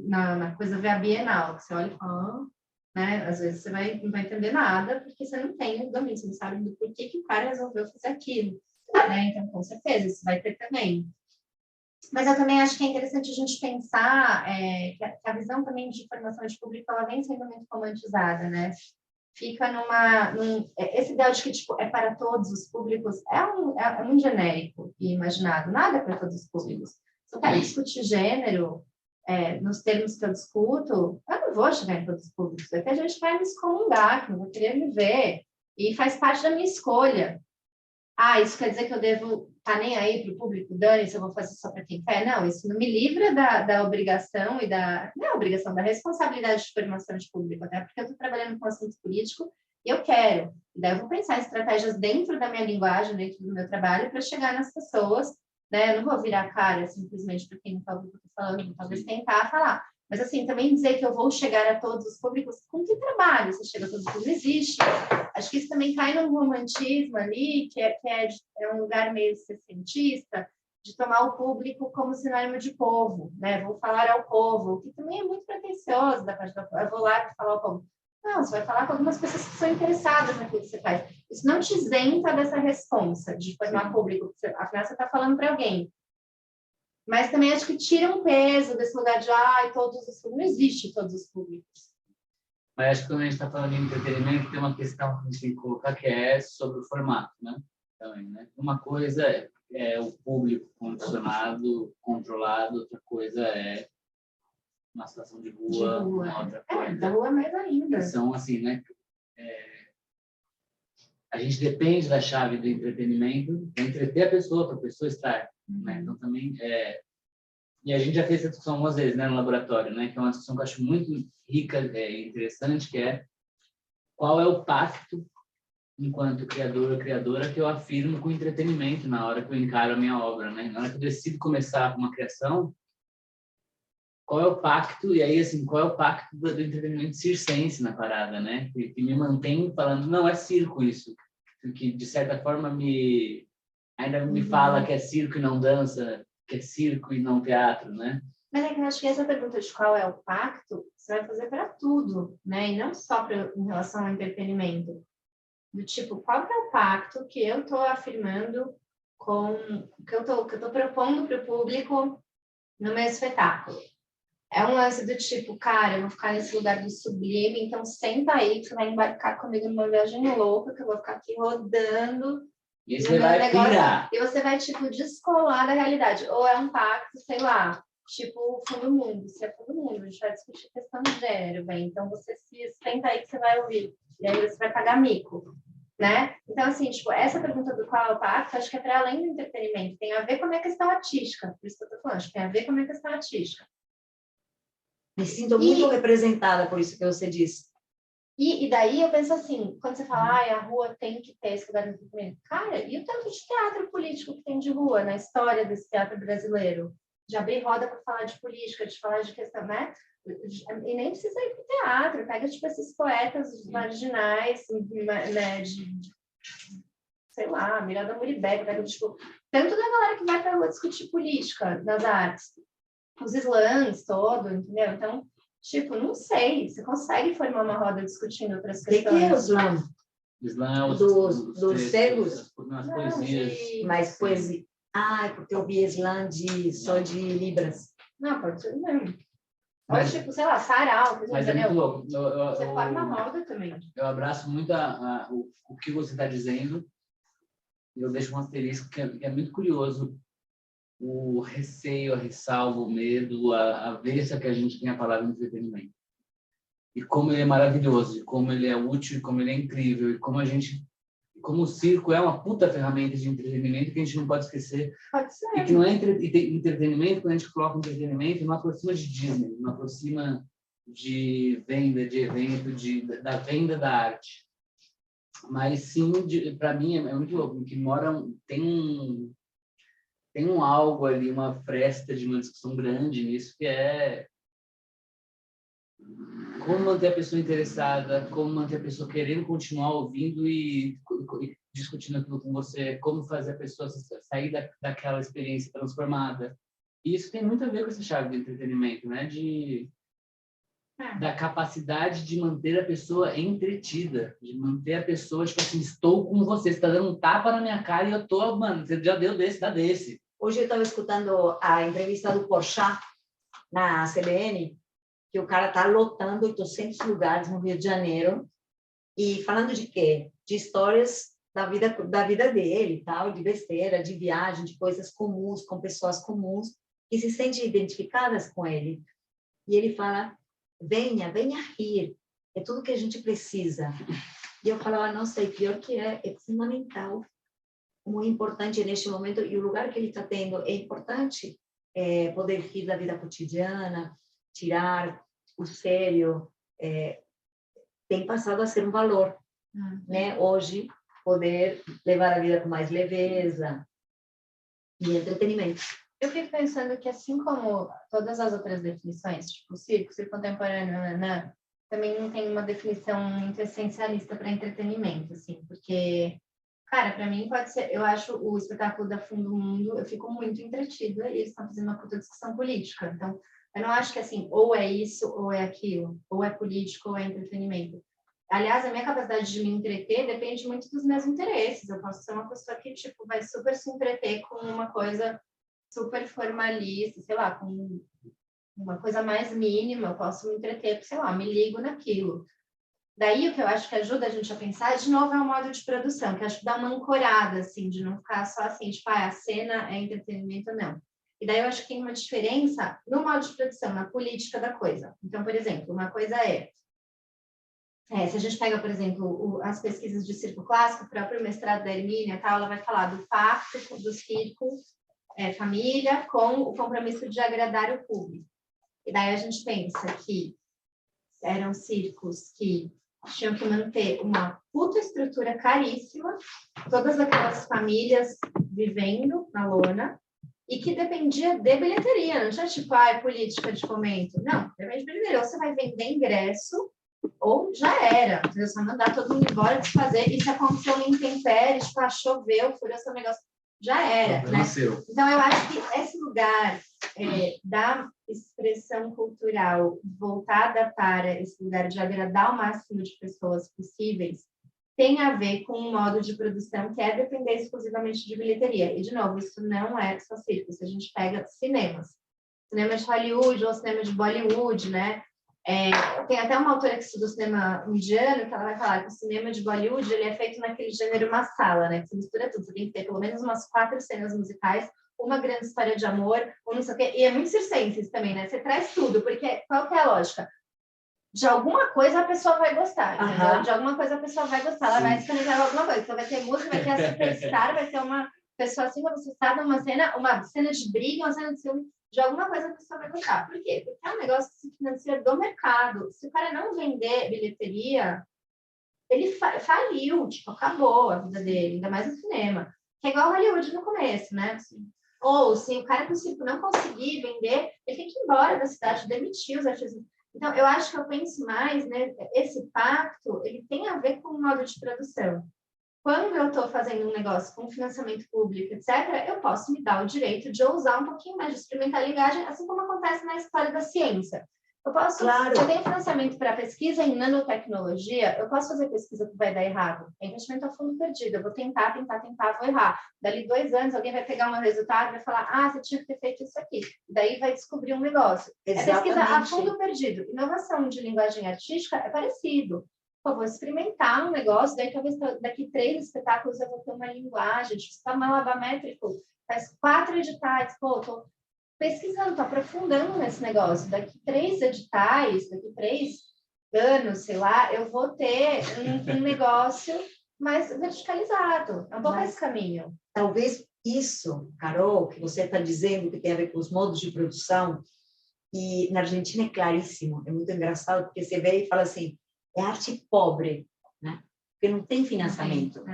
na coisa ver a Bienal, que você olha e fala, né? Às vezes você não vai entender nada, porque você não tem o domínio, você não sabe do porquê que o cara resolveu fazer aquilo, né? Então, com certeza, isso vai ter também. Mas eu também acho que é interessante a gente pensar que a visão também de formação de público, ela vem sendo muito romantizada, né? Fica esse ideal de que tipo, é para todos os públicos é muito genérico e imaginado, nada é para todos os públicos. Se eu quero discutir gênero nos termos que eu discuto, eu não vou chegar em todos os públicos, porque a gente vai me excomungar, que não vai querer me ver, e faz parte da minha escolha. Isso quer dizer que eu devo estar nem aí para o público, dane-se, eu vou fazer só para quem quer? Não, isso não me livra da obrigação e não é obrigação, da responsabilidade de formação de público, até porque eu estou trabalhando com assunto político e eu quero. E daí eu vou pensar em estratégias dentro da minha linguagem, dentro do meu trabalho, para chegar nas pessoas, né? Eu não vou virar a cara simplesmente para quem não está ouvindo o que eu estou falando, talvez tentar falar. Mas, assim, também dizer que eu vou chegar a todos os públicos, com que trabalho você chega a todos os públicos? Não existe. Acho que isso também cai num romantismo ali, que é um lugar meio sessentista, de tomar o público como sinônimo de povo, né? Vou falar ao povo, que também é muito pretensioso da parte do povo. Eu vou lá para falar ao povo. Não, você vai falar com algumas pessoas que são interessadas naquilo que você faz. Isso não te isenta dessa responsa de formar público, afinal você está falando para alguém. Mas também acho que tira um peso desse lugar de todos os públicos. Não existe todos os públicos. Mas acho que quando a gente está falando de entretenimento, tem uma questão que a gente tem que colocar que é sobre o formato, né? Também, né? Uma coisa é o público condicionado, controlado, outra coisa é uma situação de rua. Uma outra coisa. Da rua mais ainda. São assim, né? A gente depende da chave do entretenimento para entreter a pessoa, para a pessoa estar. Né? Então, também e a gente já fez essa discussão algumas vezes, né, no laboratório, né, que é uma discussão que eu acho muito rica e interessante, que é qual é o pacto, enquanto criador ou criadora, que eu afirmo com o entretenimento na hora que eu encaro a minha obra, né? Na hora que eu decido começar uma criação, qual é o pacto, e aí, assim, qual é o pacto do entretenimento circense na parada, né? Que me mantém falando, não, é circo isso, que de certa forma ainda me fala que é circo e não dança, que é circo e não teatro, né? Mas é que eu acho que essa pergunta de qual é o pacto, você vai fazer para tudo, né? E não só em relação ao entretenimento. Do tipo, qual que é o pacto que eu estou afirmando que eu tô propondo para o público no meu espetáculo? É um lance do tipo, cara, eu vou ficar nesse lugar do sublime, então senta aí que você vai embarcar comigo numa viagem louca, que eu vou ficar aqui rodando. E você vai pirar. E você vai, tipo, descolar da realidade. Ou é um pacto, sei lá, tipo o fim do mundo. Se é fim do mundo, a gente vai discutir questão de gênero, bem. Então você se senta aí que você vai ouvir. E aí você vai pagar mico. né? Então, assim, tipo, essa pergunta do qual é o pacto, acho que é para além do entretenimento, tem a ver com a minha questão artística, por isso que eu tô falando, acho que tem a ver com a minha questão artística. Me sinto muito representada por isso que você disse. E daí eu penso assim, quando você fala, a rua tem que ter esse lugar de entretenimento. Cara, e o tanto de teatro político que tem de rua na história desse teatro brasileiro? De abrir roda para falar de política, de falar de questão, né? E nem precisa ir para o teatro, pega, tipo, esses poetas marginais, né, sei lá, Miranda Muribeck, pega, tipo, tanto da galera que vai para a rua discutir política nas artes, os slams todo, entendeu? Então, tipo, não sei, você consegue formar uma roda discutindo outras questões. De que é o slam? Slam Dos cegos? Nas poesias. Mas poesia. Ah, porque eu vi slam só de Libras. Não, pode ser mesmo. Ou Mas- tipo, sei lá, sarau, Mas é muito louco. você forma roda também. Eu abraço muito o que você está dizendo. Eu deixo um asterisco que é muito curioso. O receio, a ressalva, o medo, a aversão que a gente tem a palavra entretenimento. E como ele é maravilhoso, e como ele é útil, e como ele é incrível, e como como o circo é uma puta ferramenta de entretenimento que a gente não pode esquecer. Pode ser. E que não é entretenimento, quando a gente coloca entretenimento, não aproxima de Disney, não aproxima de venda, de evento, da venda da arte. Mas sim, para mim é muito louco, que tem um algo ali, uma fresta de uma discussão grande nisso, que é como manter a pessoa interessada, como manter a pessoa querendo continuar ouvindo e discutindo aquilo com você, como fazer a pessoa sair daquela experiência transformada. E isso tem muito a ver com essa chave de entretenimento, né? Da capacidade de manter a pessoa entretida, de manter a pessoa, tipo assim, estou com você está dando um tapa na minha cara e eu tô, mano, você já deu desse, dá desse. Hoje eu estava escutando a entrevista do Porchat na CBN, que o cara está lotando 800 lugares no Rio de Janeiro e falando de quê? De histórias da vida dele, tal, de besteira, de viagem, de coisas comuns, com pessoas comuns que se sentem identificadas com ele. E ele fala, venha rir, é tudo que a gente precisa. E eu falava, não sei, pior que é fundamental, muito importante neste momento, e o lugar que ele está tendo é importante, poder rir da vida cotidiana, tirar o sério, tem passado a ser um valor, né? Hoje, poder levar a vida com mais leveza e entretenimento. Eu fico pensando que, assim como todas as outras definições, tipo circo contemporâneo, né, também não tem uma definição muito essencialista para entretenimento, assim, porque, cara, para mim pode ser, eu acho o espetáculo da Fundo Mundo, eu fico muito entretida e eles estão fazendo uma puta discussão política, então eu não acho que, assim, ou é isso ou é aquilo, ou é político ou é entretenimento. Aliás, a minha capacidade de me entreter depende muito dos meus interesses. Eu posso ser uma pessoa que, tipo, vai super se entreter com uma coisa super formalista, sei lá, com uma coisa mais mínima, eu posso me entreter, sei lá, me ligo naquilo. Daí, o que eu acho que ajuda a gente a pensar, de novo, é o modo de produção, que eu acho que dá uma ancorada, assim, de não ficar só assim, tipo, a cena é entretenimento ou não. E daí eu acho que tem uma diferença no modo de produção, na política da coisa. Então, por exemplo, uma coisa se a gente pega, por exemplo, as pesquisas de circo clássico, o próprio mestrado da Hermínia, tal, ela vai falar do pacto do circo, família, com o compromisso de agradar o público. E daí a gente pensa que eram circos que tinham que manter uma puta estrutura caríssima, todas aquelas famílias vivendo na lona, e que dependia de bilheteria, não tinha tipo, política de fomento. Não, depende de bilheteria. Ou você vai vender ingresso, ou já era. Você só mandar todo mundo embora, desfazer. E se aconteceu um intempérie, tipo, choveu, furou seu negócio, já era, né? Então, eu acho que esse lugar da expressão cultural voltada para esse lugar de agradar o máximo de pessoas possíveis tem a ver com um modo de produção que é depender exclusivamente de bilheteria. E, de novo, isso não é só circo. Se a gente pega cinema de Hollywood ou cinema de Bollywood, né? Tem até uma autora que estuda cinema indiano que ela vai falar que o cinema de Bollywood ele é feito naquele gênero masala, né? Que você mistura tudo. Você tem que ter pelo menos umas 4 cenas musicais, uma grande história de amor, ou não sei o quê. E é muito circense também, né? Você traz tudo, porque qual que é a lógica? de alguma coisa a pessoa vai gostar, entendeu? Aham. De alguma coisa a pessoa vai gostar, ela vai se conectar com alguma coisa. Então vai ter música, vai ter a superstar, vai ter uma pessoa assim, quando você está numa uma cena de briga, uma cena de filme, de alguma coisa a pessoa vai gostar. Por quê? Porque é um negócio que se financia do mercado. Se o cara não vender bilheteria, ele faliu, tipo, acabou a vida dele, ainda mais no cinema. Que é igual Hollywood no começo, né? Assim, ou se o cara do circo não conseguir vender, ele tem que ir embora da cidade, demitir os artistas. Então, eu acho que eu penso mais, né? Esse pacto, ele tem a ver com o modo de produção. Quando eu estou fazendo um negócio com financiamento público, etc., eu posso me dar o direito de ousar um pouquinho mais, de experimentar a linguagem, assim como acontece na história da ciência. Eu posso, Claro. se eu tenho financiamento para pesquisa em nanotecnologia, eu posso fazer pesquisa que vai dar errado. É investimento a fundo perdido. Eu vou tentar, vou errar. Dali 2 anos, alguém vai pegar um resultado e vai falar, ah, você tinha que ter feito isso aqui. Daí vai descobrir um negócio. Exatamente. É pesquisa a fundo perdido. Inovação de linguagem artística é parecido. Pô, vou experimentar um negócio, daí talvez daqui 3 espetáculos eu vou ter uma linguagem, tipo, você está malabamétrico, faz 4 editais, pô, tô pesquisando, tô aprofundando nesse negócio. Daqui 3 editais, daqui 3 anos, sei lá, eu vou ter um negócio mais verticalizado. É um pouco esse caminho. Talvez isso, Carol, que você está dizendo que tem a ver com os modos de produção, e na Argentina é claríssimo, é muito engraçado, porque você vê e fala assim, é arte pobre, né? Porque não tem financiamento.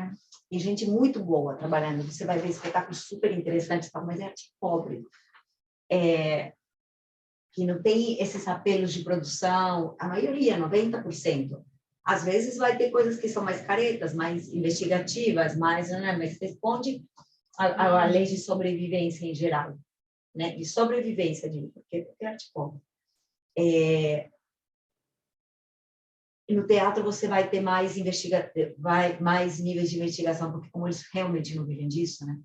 Tem gente muito boa trabalhando, você vai ver espetáculos super interessantes, mas é arte pobre. Que não tem esses apelos de produção, a maioria, 90%. Às vezes vai ter coisas que são mais caretas, mais investigativas, mais, né, mas responde à lei de sobrevivência em geral, né? De sobrevivência, porque é arte pobre. No teatro você vai ter mais mais níveis de investigação, porque como eles realmente não vivem disso, né?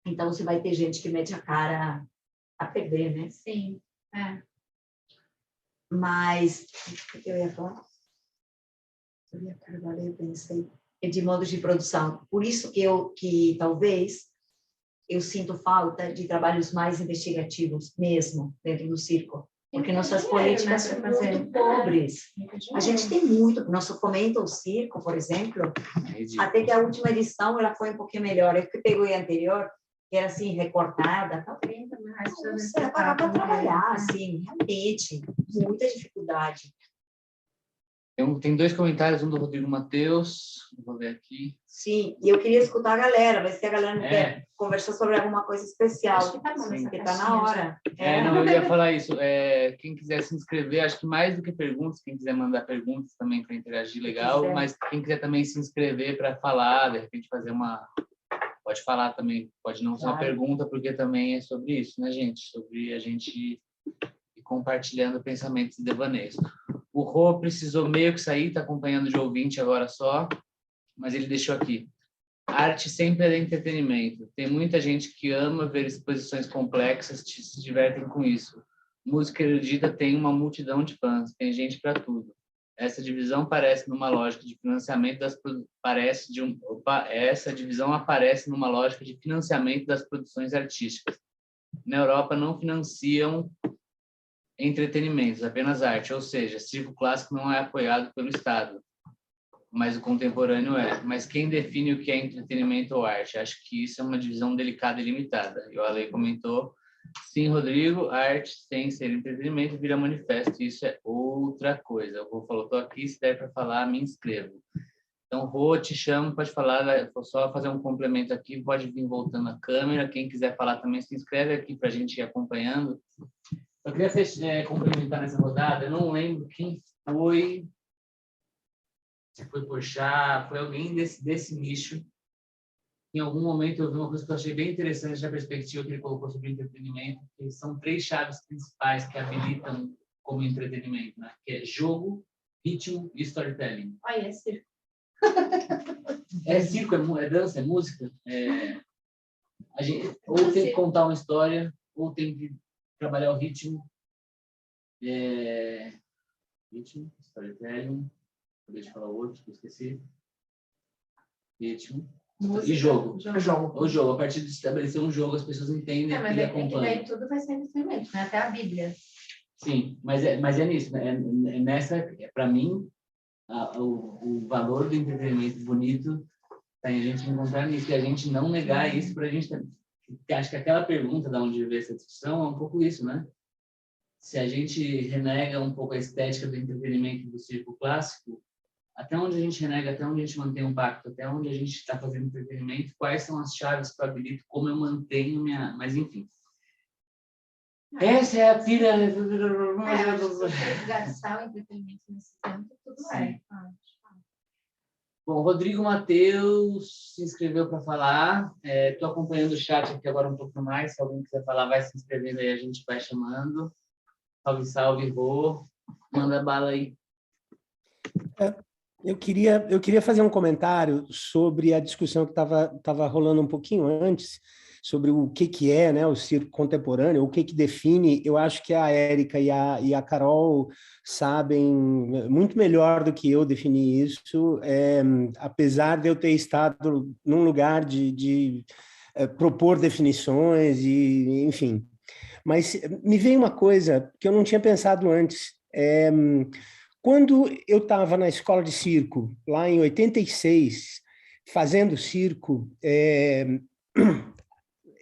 Então você vai ter gente que mete a cara a perder, né? Sim. Mas o que eu ia falar? Eu pensei de modos de produção. Por isso que talvez eu sinto falta de trabalhos mais investigativos mesmo dentro do circo. Porque nossas políticas são muito pobres. A gente tem muito. Nosso Fomenta o Circo, por exemplo, até que a última edição ela foi um pouquinho melhor. Eu que peguei a anterior, que era assim, recortada. Você pagar para trabalhar, assim, realmente. Muita dificuldade. Tem 2 comentários, um do Rodrigo Matheus, vou ver aqui. Sim, e eu queria escutar a galera, ver se a galera não quer conversar sobre alguma coisa especial. Acho que tá bom, porque está na hora. Não, eu ia falar isso. Quem quiser se inscrever, acho que mais do que perguntas, quem quiser mandar perguntas também para interagir, legal, mas quem quiser também se inscrever para falar, de repente fazer uma... Pode falar também, pode não ser uma pergunta, porque também é sobre isso, né, gente? Sobre a gente ir compartilhando pensamentos e devaneios. O Rô precisou meio que sair, está acompanhando de ouvinte agora só, mas ele deixou aqui. Arte sempre é de entretenimento. Tem muita gente que ama ver exposições complexas, se divertem com isso. Música erudita tem uma multidão de fãs, tem gente para tudo. Essa divisão aparece numa lógica de financiamento das produções artísticas. Na Europa não financiam entretenimentos, apenas arte, ou seja, circo clássico não é apoiado pelo Estado, mas o contemporâneo é. Mas quem define o que é entretenimento ou arte? Acho que isso é uma divisão delicada e limitada. E o Ale comentou, sim, Rodrigo, arte sem ser entretenimento vira manifesto, isso é outra coisa. O Rô falou, estou aqui, se der para falar, me inscrevo. Então, Rô, te chamo, pode falar, vou só fazer um complemento aqui, pode vir voltando a câmera, quem quiser falar também se inscreve aqui para a gente ir acompanhando. Eu queria complementar nessa rodada, eu não lembro quem foi, se foi Porchat, foi alguém desse nicho. Em algum momento eu vi uma coisa que eu achei bem interessante da perspectiva que ele colocou sobre entretenimento, que são 3 chaves principais que habilitam como entretenimento, né? Que é jogo, ritmo e storytelling. Olha, é circo. É circo, é dança, é música. A gente ou tem que contar uma história, ou tem que trabalhar o ritmo. Ritmo, storytelling. Deixa eu falar outro, que eu esqueci. Ritmo. Música, e jogo. O jogo. A partir de estabelecer um jogo, as pessoas entendem mas e é acompanham. que daí tudo vai ser entretenimento, né? Até a Bíblia. Sim, mas é nisso, né? Para mim, o valor do entretenimento bonito está em a gente encontrar nisso, e a gente não negar isso para a gente. Acho que aquela pergunta de onde veio essa discussão é um pouco isso, né? Se a gente renega um pouco a estética do entretenimento do circo clássico, até onde a gente renega, até onde a gente mantém um pacto, até onde a gente está fazendo entretenimento, quais são as chaves para habilitar, como eu mantenho minha... Mas, enfim. Essa é a pira... Acho que se você gastar o entretenimento nesse tempo, tudo é. Bom, Rodrigo Mateus se inscreveu para falar. Estou acompanhando o chat aqui agora um pouco mais. Se alguém quiser falar, vai se inscrevendo aí, a gente vai chamando. Salve, salve, Rô. Manda bala aí. Eu queria fazer um comentário sobre a discussão que estava rolando um pouquinho antes, sobre o que é, né, o circo contemporâneo, o que define. Eu acho que a Érica e a Carol sabem muito melhor do que eu definir isso, apesar de eu ter estado num lugar de propor definições, e enfim. Mas me veio uma coisa que eu não tinha pensado antes. Quando eu estava na escola de circo, lá em 86, fazendo circo,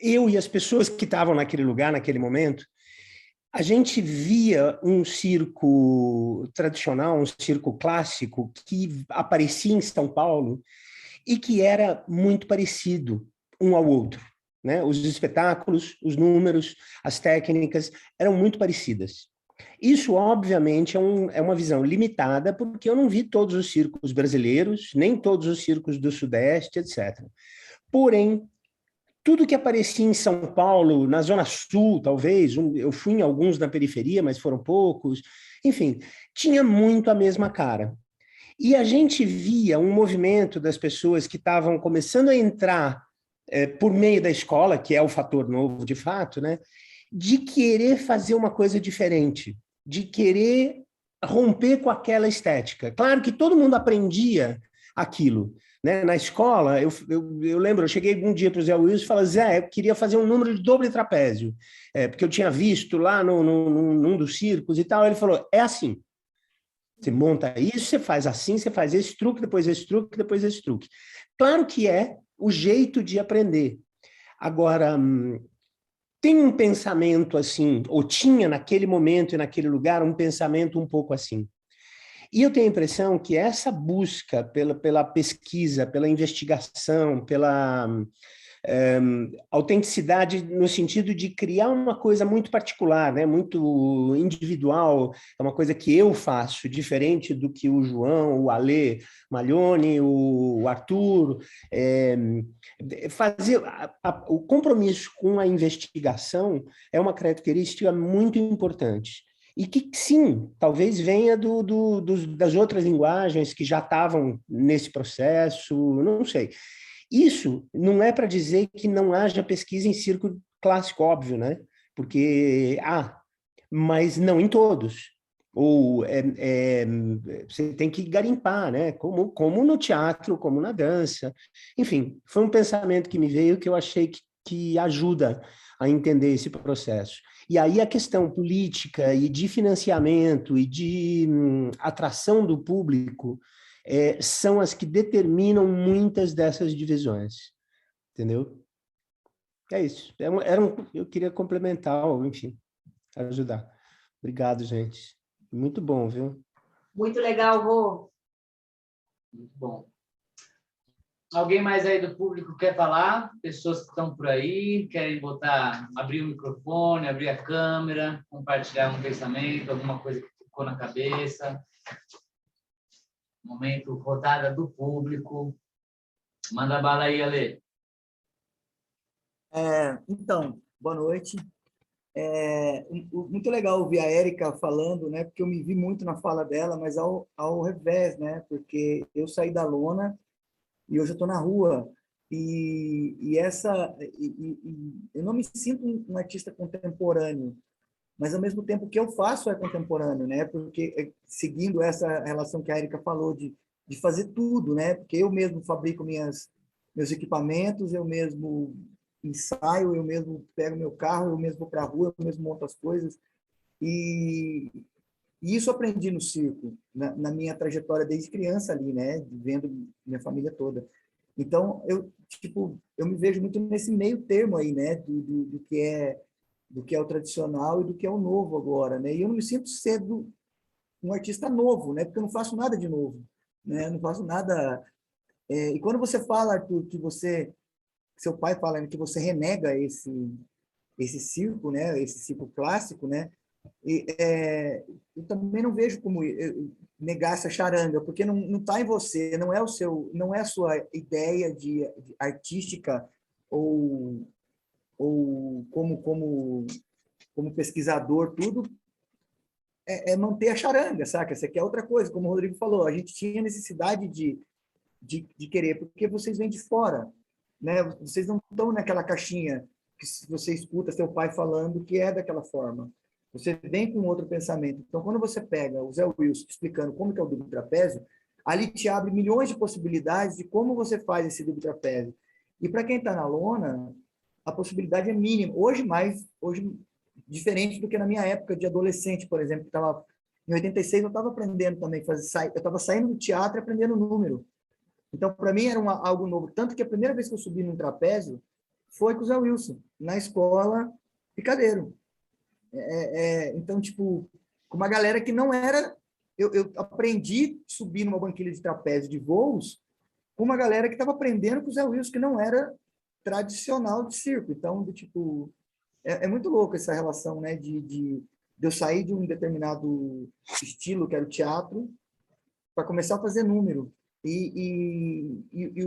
eu e as pessoas que estavam naquele lugar, naquele momento, a gente via um circo tradicional, um circo clássico, que aparecia em São Paulo e que era muito parecido um ao outro, né? Os espetáculos, os números, as técnicas eram muito parecidas. Isso, obviamente, é uma visão limitada, porque eu não vi todos os circos brasileiros, nem todos os circos do Sudeste, etc. Porém, tudo que aparecia em São Paulo, na Zona Sul, talvez, eu fui em alguns na periferia, mas foram poucos, enfim, tinha muito a mesma cara. E a gente via um movimento das pessoas que estavam começando a entrar por meio da escola, que é o fator novo de fato, né, de querer fazer uma coisa diferente, de querer romper com aquela estética. Claro que todo mundo aprendia aquilo, né? Na escola, eu lembro, eu cheguei um dia para o Zé Wilson e falei, Zé, eu queria fazer um número de doble trapézio, porque eu tinha visto lá num dos circos e tal. Ele falou, é assim, você monta isso, você faz assim, você faz esse truque, depois esse truque, depois esse truque. Claro que é o jeito de aprender. Agora, tem um pensamento assim, ou tinha naquele momento e naquele lugar um pensamento um pouco assim. E eu tenho a impressão que essa busca pela pesquisa, pela investigação, pela autenticidade no sentido de criar uma coisa muito particular, né, muito individual, é uma coisa que eu faço, diferente do que o João, o Alê Maglione, o Arthur, fazer o compromisso com a investigação é uma característica muito importante. E que, sim, talvez venha das outras linguagens que já estavam nesse processo, não sei. Isso não é para dizer que não haja pesquisa em circo clássico, óbvio, né? Porque mas não em todos. Ou você tem que garimpar, né? Como no teatro, como na dança. Enfim, foi um pensamento que me veio que eu achei que ajuda a entender esse processo. E aí a questão política e de financiamento e de atração do público são as que determinam muitas dessas divisões, entendeu? É isso. Eu queria complementar, ou, enfim, ajudar. Obrigado, gente. Muito bom, viu? Muito legal, Rô. Muito bom. Alguém mais aí do público quer falar? Pessoas que estão por aí, querem abrir o microfone, abrir a câmera, compartilhar um pensamento, alguma coisa que ficou na cabeça. Momento, rodada do público. Manda bala aí, Ale. Então, boa noite. Muito legal ouvir a Érica falando, né? Porque eu me vi muito na fala dela, mas ao revés, né? Porque eu saí da lona e hoje eu estou na rua. Eu não me sinto um artista contemporâneo, mas ao mesmo tempo o que eu faço é contemporâneo, né? Porque seguindo essa relação que a Érica falou de fazer tudo, né? Porque eu mesmo fabrico meus equipamentos, eu mesmo ensaio, eu mesmo pego meu carro, eu mesmo vou para a rua, eu mesmo monto as coisas. E isso eu aprendi no circo, na minha trajetória desde criança ali, né? Vendo minha família toda. Então, eu me vejo muito nesse meio termo aí, né? Do que é o tradicional e do que é o novo agora, né? E eu não me sinto sendo um artista novo, né? Porque eu não faço nada de novo, né? Eu não faço nada... e quando você fala, Arthur, seu pai fala, né, que você renega esse circo, né? Esse circo clássico, né? Eu também não vejo como negar essa charanga, porque não está em você, não é a sua ideia de artística ou como pesquisador, tudo é manter a charanga, saca? Isso aqui é outra coisa, como o Rodrigo falou, a gente tinha necessidade de querer, porque vocês vêm de fora, né? Vocês não estão naquela caixinha que você escuta seu pai falando que é daquela forma. Você vem com outro pensamento. Então, quando você pega o Zé Wilson explicando como que é o duplo trapézio, ali te abre milhões de possibilidades de como você faz esse duplo trapézio. E para quem está na lona, a possibilidade é mínima. Hoje, diferente do que na minha época de adolescente, por exemplo, que estava em 86, eu estava aprendendo também, eu estava saindo do teatro e aprendendo número. Então, para mim, era algo novo. Tanto que a primeira vez que eu subi num trapézio foi com o Zé Wilson, na escola Picadeiro. Então, tipo, com uma galera que não era... Eu aprendi a subir numa banquilha de trapézio de voos com uma galera que estava aprendendo com o Zé Wilson, que não era tradicional de circo. Então, tipo, é muito louco essa relação, né, de eu sair de um determinado estilo, que era o teatro, para começar a fazer número. E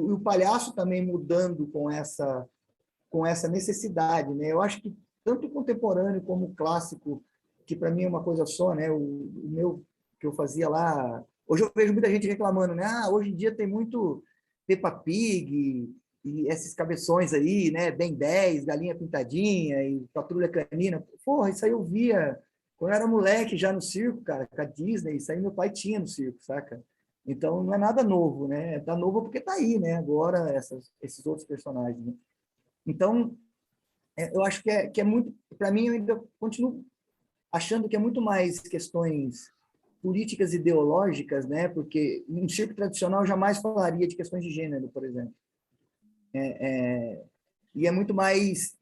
o palhaço também mudando com essa necessidade, né? Eu acho que tanto o contemporâneo como o clássico, que para mim é uma coisa só, né? O meu que eu fazia lá, hoje eu vejo muita gente reclamando, né? Hoje em dia tem muito Peppa Pig e esses cabeções aí, né? Ben 10, Galinha Pintadinha e Patrulha Canina. Porra, isso aí eu via quando eu era moleque já no circo, cara, com a Disney, isso aí meu pai tinha no circo, saca? Então, não é nada novo, né? Tá novo porque tá aí, né? Agora, esses outros personagens, né? Então, eu acho que é muito... Para mim, eu ainda continuo achando que é muito mais questões políticas ideológicas, né? Porque um circo tradicional jamais falaria de questões de gênero, por exemplo. E é muito mais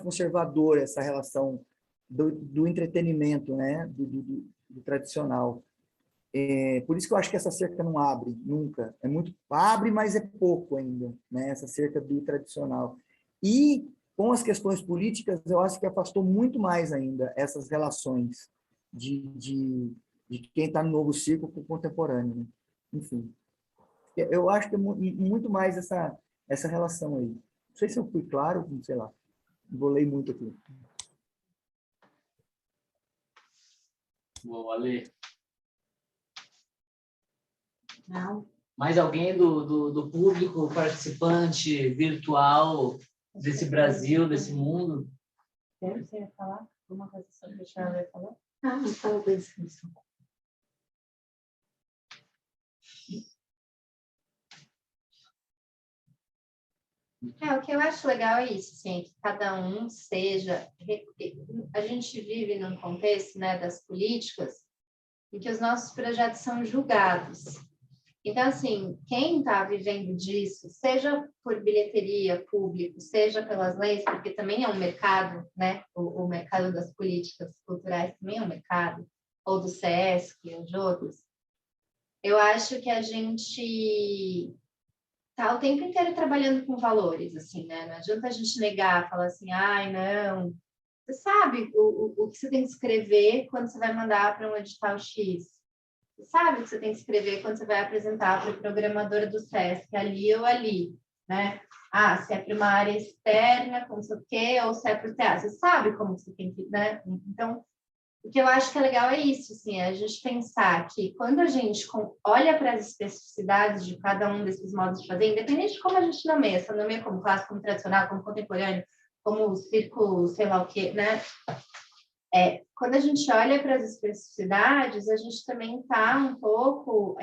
conservador essa relação do entretenimento, né? Do tradicional. Por isso que eu acho que essa cerca não abre nunca. Abre, mas é pouco ainda, né? Essa cerca do tradicional. E com as questões políticas, eu acho que afastou muito mais ainda essas relações de quem está no novo circo com o contemporâneo, né? Enfim, eu acho que é muito mais essa relação aí. Não sei se eu fui claro, sei lá, enrolei muito aqui. Boa, Ale. Não. Mais alguém do público participante virtual desse Brasil, desse mundo? Você ia falar alguma coisa sobre o que a Ale falou? Talvez isso. O que eu acho legal é isso, assim, que cada um seja... A gente vive num contexto, né, das políticas em que os nossos projetos são julgados. Então, assim, quem está vivendo disso, seja por bilheteria, público, seja pelas leis, porque também é um mercado, né? O mercado das políticas culturais também é um mercado, ou do SESC, ou de outros. Eu acho que a gente está o tempo inteiro trabalhando com valores, assim, né? Não adianta a gente negar, falar assim, ai, não. Você sabe o que você tem que escrever quando você vai mandar para um edital X. Você sabe o que você tem que escrever quando você vai apresentar para a programadora do SESC, ali ou ali, né? Se é para uma área externa, como sei o quê, ou se é para o teatro. Você sabe como você tem que, né? Então, o que eu acho que é legal é isso, assim, é a gente pensar que quando a gente olha para as especificidades de cada um desses modos de fazer, independente de como a gente nomeia, se nomeia como clássico, como tradicional, como contemporâneo, como circo, sei lá o quê, né? Quando a gente olha para as especificidades, a gente também está um pouco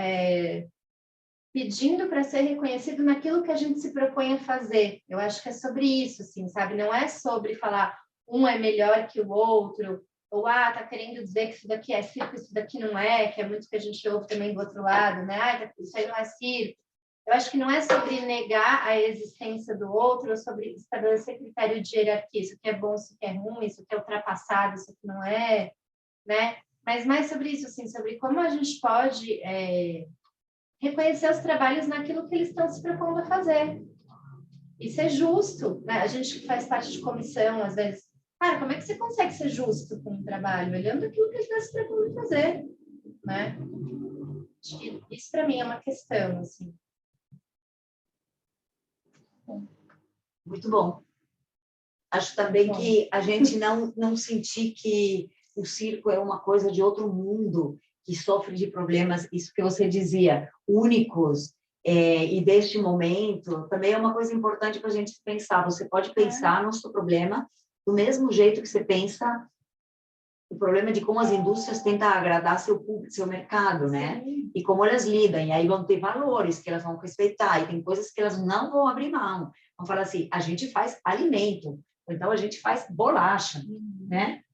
pedindo para ser reconhecido naquilo que a gente se propõe a fazer. Eu acho que é sobre isso, assim, sabe? Não é sobre falar um é melhor que o outro, ou tá querendo dizer que isso daqui é circo, isso daqui não é, que é muito que a gente ouve também do outro lado, né? Isso aí não é circo. Eu acho que não é sobre negar a existência do outro, ou sobre estabelecer critério de hierarquia, isso aqui é bom, isso aqui é ruim, isso aqui é ultrapassado, isso aqui não é, né? Mas mais sobre isso, assim, sobre como a gente pode reconhecer os trabalhos naquilo que eles estão se propondo a fazer. E ser justo, né? A gente que faz parte de comissão, às vezes, cara, como é que você consegue ser justo com o trabalho? Olhando aquilo que ele está se propondo a fazer, né? Acho que isso, para mim, é uma questão, assim. Muito bom. Acho também que a gente não sentir que o circo é uma coisa de outro mundo, que sofre de problemas, isso que você dizia, únicos, e deste momento, também é uma coisa importante para a gente pensar. Você pode pensar no seu problema do mesmo jeito que você pensa o problema de como as indústrias tentam agradar seu público, seu mercado, né? E como elas lidam. E aí vão ter valores que elas vão respeitar, e tem coisas que elas não vão abrir mão. Vão falar assim, a gente faz alimento, então a gente faz bolacha, né?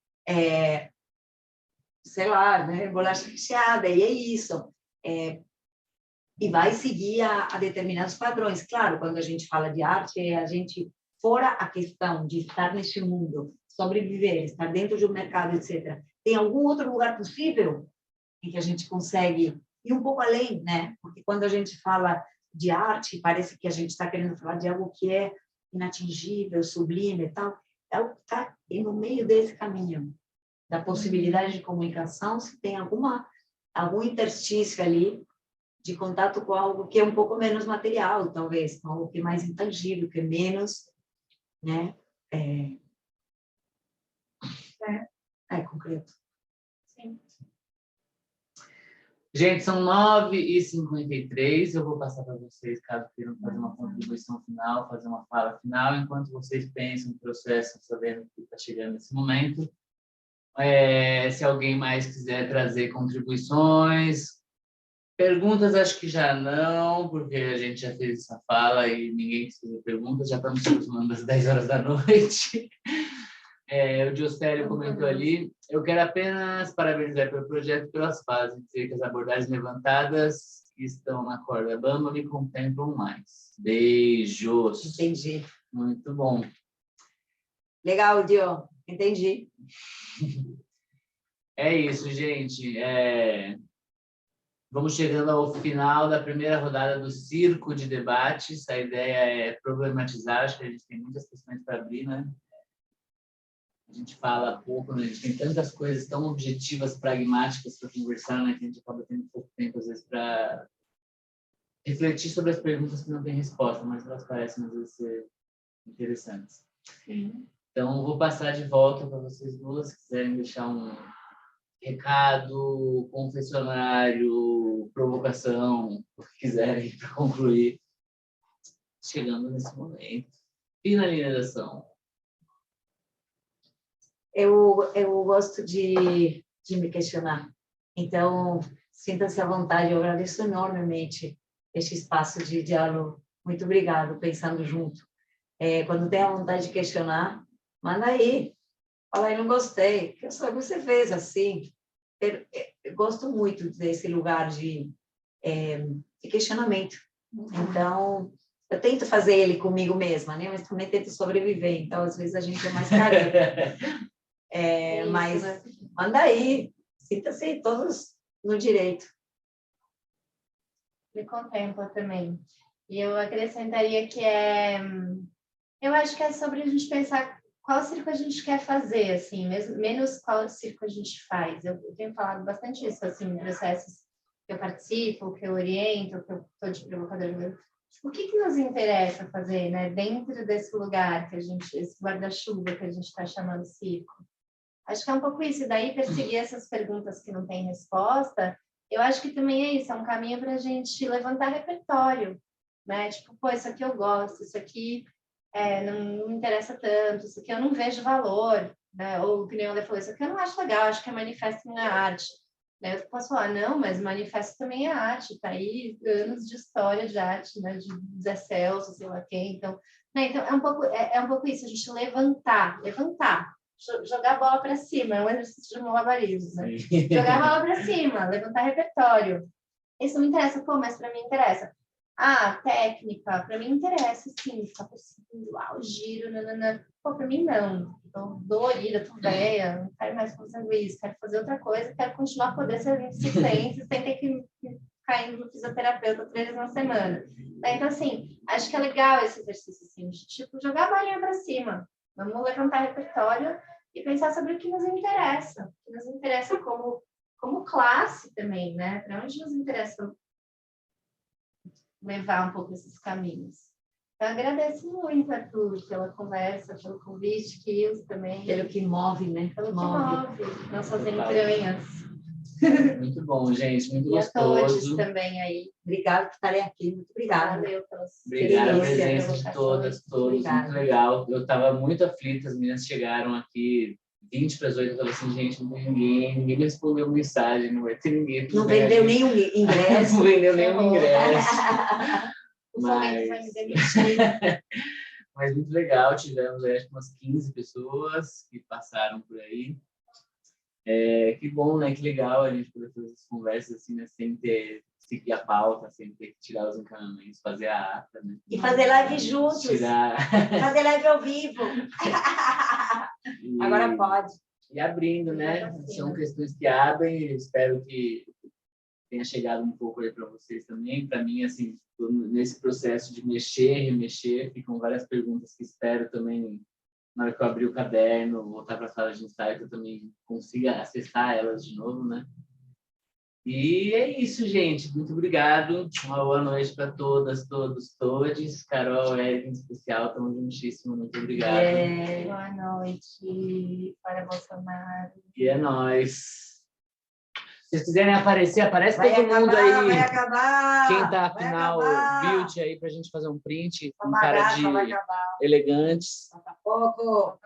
Sei lá, né? Bolacha recheada, e é isso. E vai seguir a determinados padrões. Claro, quando a gente fala de arte, a gente, fora a questão de estar neste mundo, sobreviver, estar dentro de um mercado, etc. Tem algum outro lugar possível em que a gente consegue ir um pouco além, né? Porque quando a gente fala de arte, parece que a gente está querendo falar de algo que é inatingível, sublime e tal. É algo que está no meio desse caminho, da possibilidade de comunicação, se tem algum interstício ali de contato com algo que é um pouco menos material, talvez, com algo que é mais intangível, que é menos, né? Concreto. Sim. Gente, são 9h53. Eu vou passar para vocês, caso queiram fazer uma contribuição final, fazer uma fala final, enquanto vocês pensam no processo, sabendo que está chegando esse momento. Se alguém mais quiser trazer contribuições, perguntas, acho que já não, porque a gente já fez essa fala e ninguém quis fazer perguntas, já estamos aproximando das 10 horas da noite. O Diostério comentou ali. Eu quero apenas parabenizar pelo projeto e pelas fases, dizer que as abordagens levantadas que estão na corda bamba me contemplam mais. Beijos. Entendi. Muito bom. Legal, Dio. Entendi. É isso, gente. Vamos chegando ao final da primeira rodada do Circo de Debates. A ideia é problematizar, acho que a gente tem muitas questões para abrir, né? A gente fala pouco, né? A gente tem tantas coisas tão objetivas, pragmáticas para conversar, né? Que a gente acaba tendo pouco tempo, às vezes, para refletir sobre as perguntas que não têm resposta, mas elas parecem, às vezes, ser interessantes. Sim. Então, vou passar de volta para vocês duas, se quiserem deixar um recado, confessionário, provocação, o que quiserem para concluir. Chegando nesse momento. Finalização. Eu gosto de me questionar. Então, sinta-se à vontade. Eu agradeço enormemente este espaço de diálogo. Muito obrigado, pensando junto. Quando tem a vontade de questionar, manda aí. Fala aí, não gostei. Que só você fez assim. Eu gosto muito desse lugar de questionamento. Então, eu tento fazer ele comigo mesma, né? Mas também tento sobreviver. Então, às vezes, a gente é mais careta. Mas manda aí, sinta-se todos no direito. Me contempla também. E eu acrescentaria que eu acho que é sobre a gente pensar qual circo a gente quer fazer, assim, menos qual circo a gente faz. Eu tenho falado bastante isso, assim, em processos que eu participo, que eu oriento, que eu estou de provocador. O que nos interessa fazer, né? Dentro desse lugar esse guarda-chuva que a gente está chamando circo. Acho que é um pouco isso, e daí perseguir essas perguntas que não têm resposta, eu acho que também é isso, é um caminho para a gente levantar repertório, né? Tipo, pô, isso aqui eu gosto, isso aqui não me interessa tanto, isso aqui eu não vejo valor, né? Ou que nem o André falou, isso aqui eu não acho legal, acho que manifesto não é arte. Né? Eu posso falar, não, mas manifesto também é arte, tá aí anos de história de arte, né? De Zé Celso, sei lá quem, então... Né? Então, é um pouco isso, a gente levantar, jogar a bola para cima, é um exercício de malabarismo, né? Sim. Jogar a bola para cima, levantar repertório. Isso me interessa, pô, mas para mim interessa. Ah, técnica, para mim interessa, sim, ficar perseguindo o giro, nanana. Pô, para mim não. Tô dolorida, tô velha, não quero mais fazer isso, quero fazer outra coisa, quero continuar a poder ser assistente sem ter que ficar indo no fisioterapeuta 3 vezes na semana. Então, assim, acho que é legal esse exercício, assim, de, tipo, jogar a bolinha para cima. Vamos levantar repertório e pensar sobre o que nos interessa. O que nos interessa como classe também, né? Para onde nos interessa levar um pouco esses caminhos. Então, agradeço muito, Arthur, pela conversa, pelo convite, Kills também. Pelo que move, né? Pelo que move nossas entranhas. Muito bom, gente, muito E a todos gostoso. também aí. Obrigada por estarem aqui. Muito obrigada. Valeu pelas Obrigado a experiências, presença de todas, todos, Obrigada. muito legal. Eu estava muito aflita, as meninas chegaram aqui 20 para as 8, eu falei assim, gente, não tem ninguém me respondeu mensagem, não vai ter ninguém. Não vendeu nenhum ingresso. Não vendeu nenhum ingresso. O Flamengo vai me demitir. Mas muito legal, tivemos acho que umas 15 pessoas que passaram por aí. Que bom, né? Que legal a gente poder fazer essas conversas assim, né? Sem ter seguir a pauta, sem ter que tirar os encaminhamentos, fazer a ata, né? E fazer live juntos. Tirar... Fazer live ao vivo. Agora pode. E abrindo, né? São questões que abrem, espero que tenha chegado um pouco aí para vocês também. Para mim, assim, nesse processo de mexer, remexer, ficam várias perguntas que espero também, na hora que eu abrir o caderno, voltar para a sala de ensaio, que eu também consiga acessar elas de novo, né? E é isso, gente. Muito obrigado. Uma boa noite para todas, todos, todes. Carol, Eric, em especial, estamos juntíssimo. Muito obrigado. Boa noite para Bolsonaro. E é nóis. Se vocês quiserem aparecer, aparece Vai todo mundo acabar, aí. vai acabar. Quem tá vai afinal, acabar. build aí pra gente fazer um print com Vai cara acabar, de vai acabar. elegantes. Falta pouco.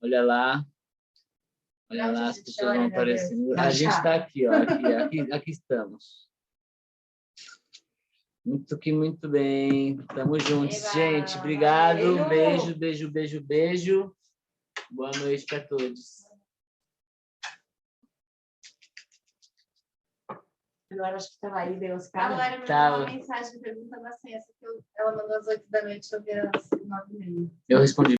Olha lá. Olha Onde lá, a as gente pessoas olha, vão meu aparecendo. Deus? A gente está aqui, ó. Aqui estamos. Muito bem. Tamo juntos, Eba, gente. Obrigado. valeu. Beijo. Boa noite para todos. Agora acho que estava aí, Deus, A cara. Laura mandou Tá. uma mensagem perguntando a senha, ela mandou às 8 da noite, eu vi às 9h30. Eu respondi.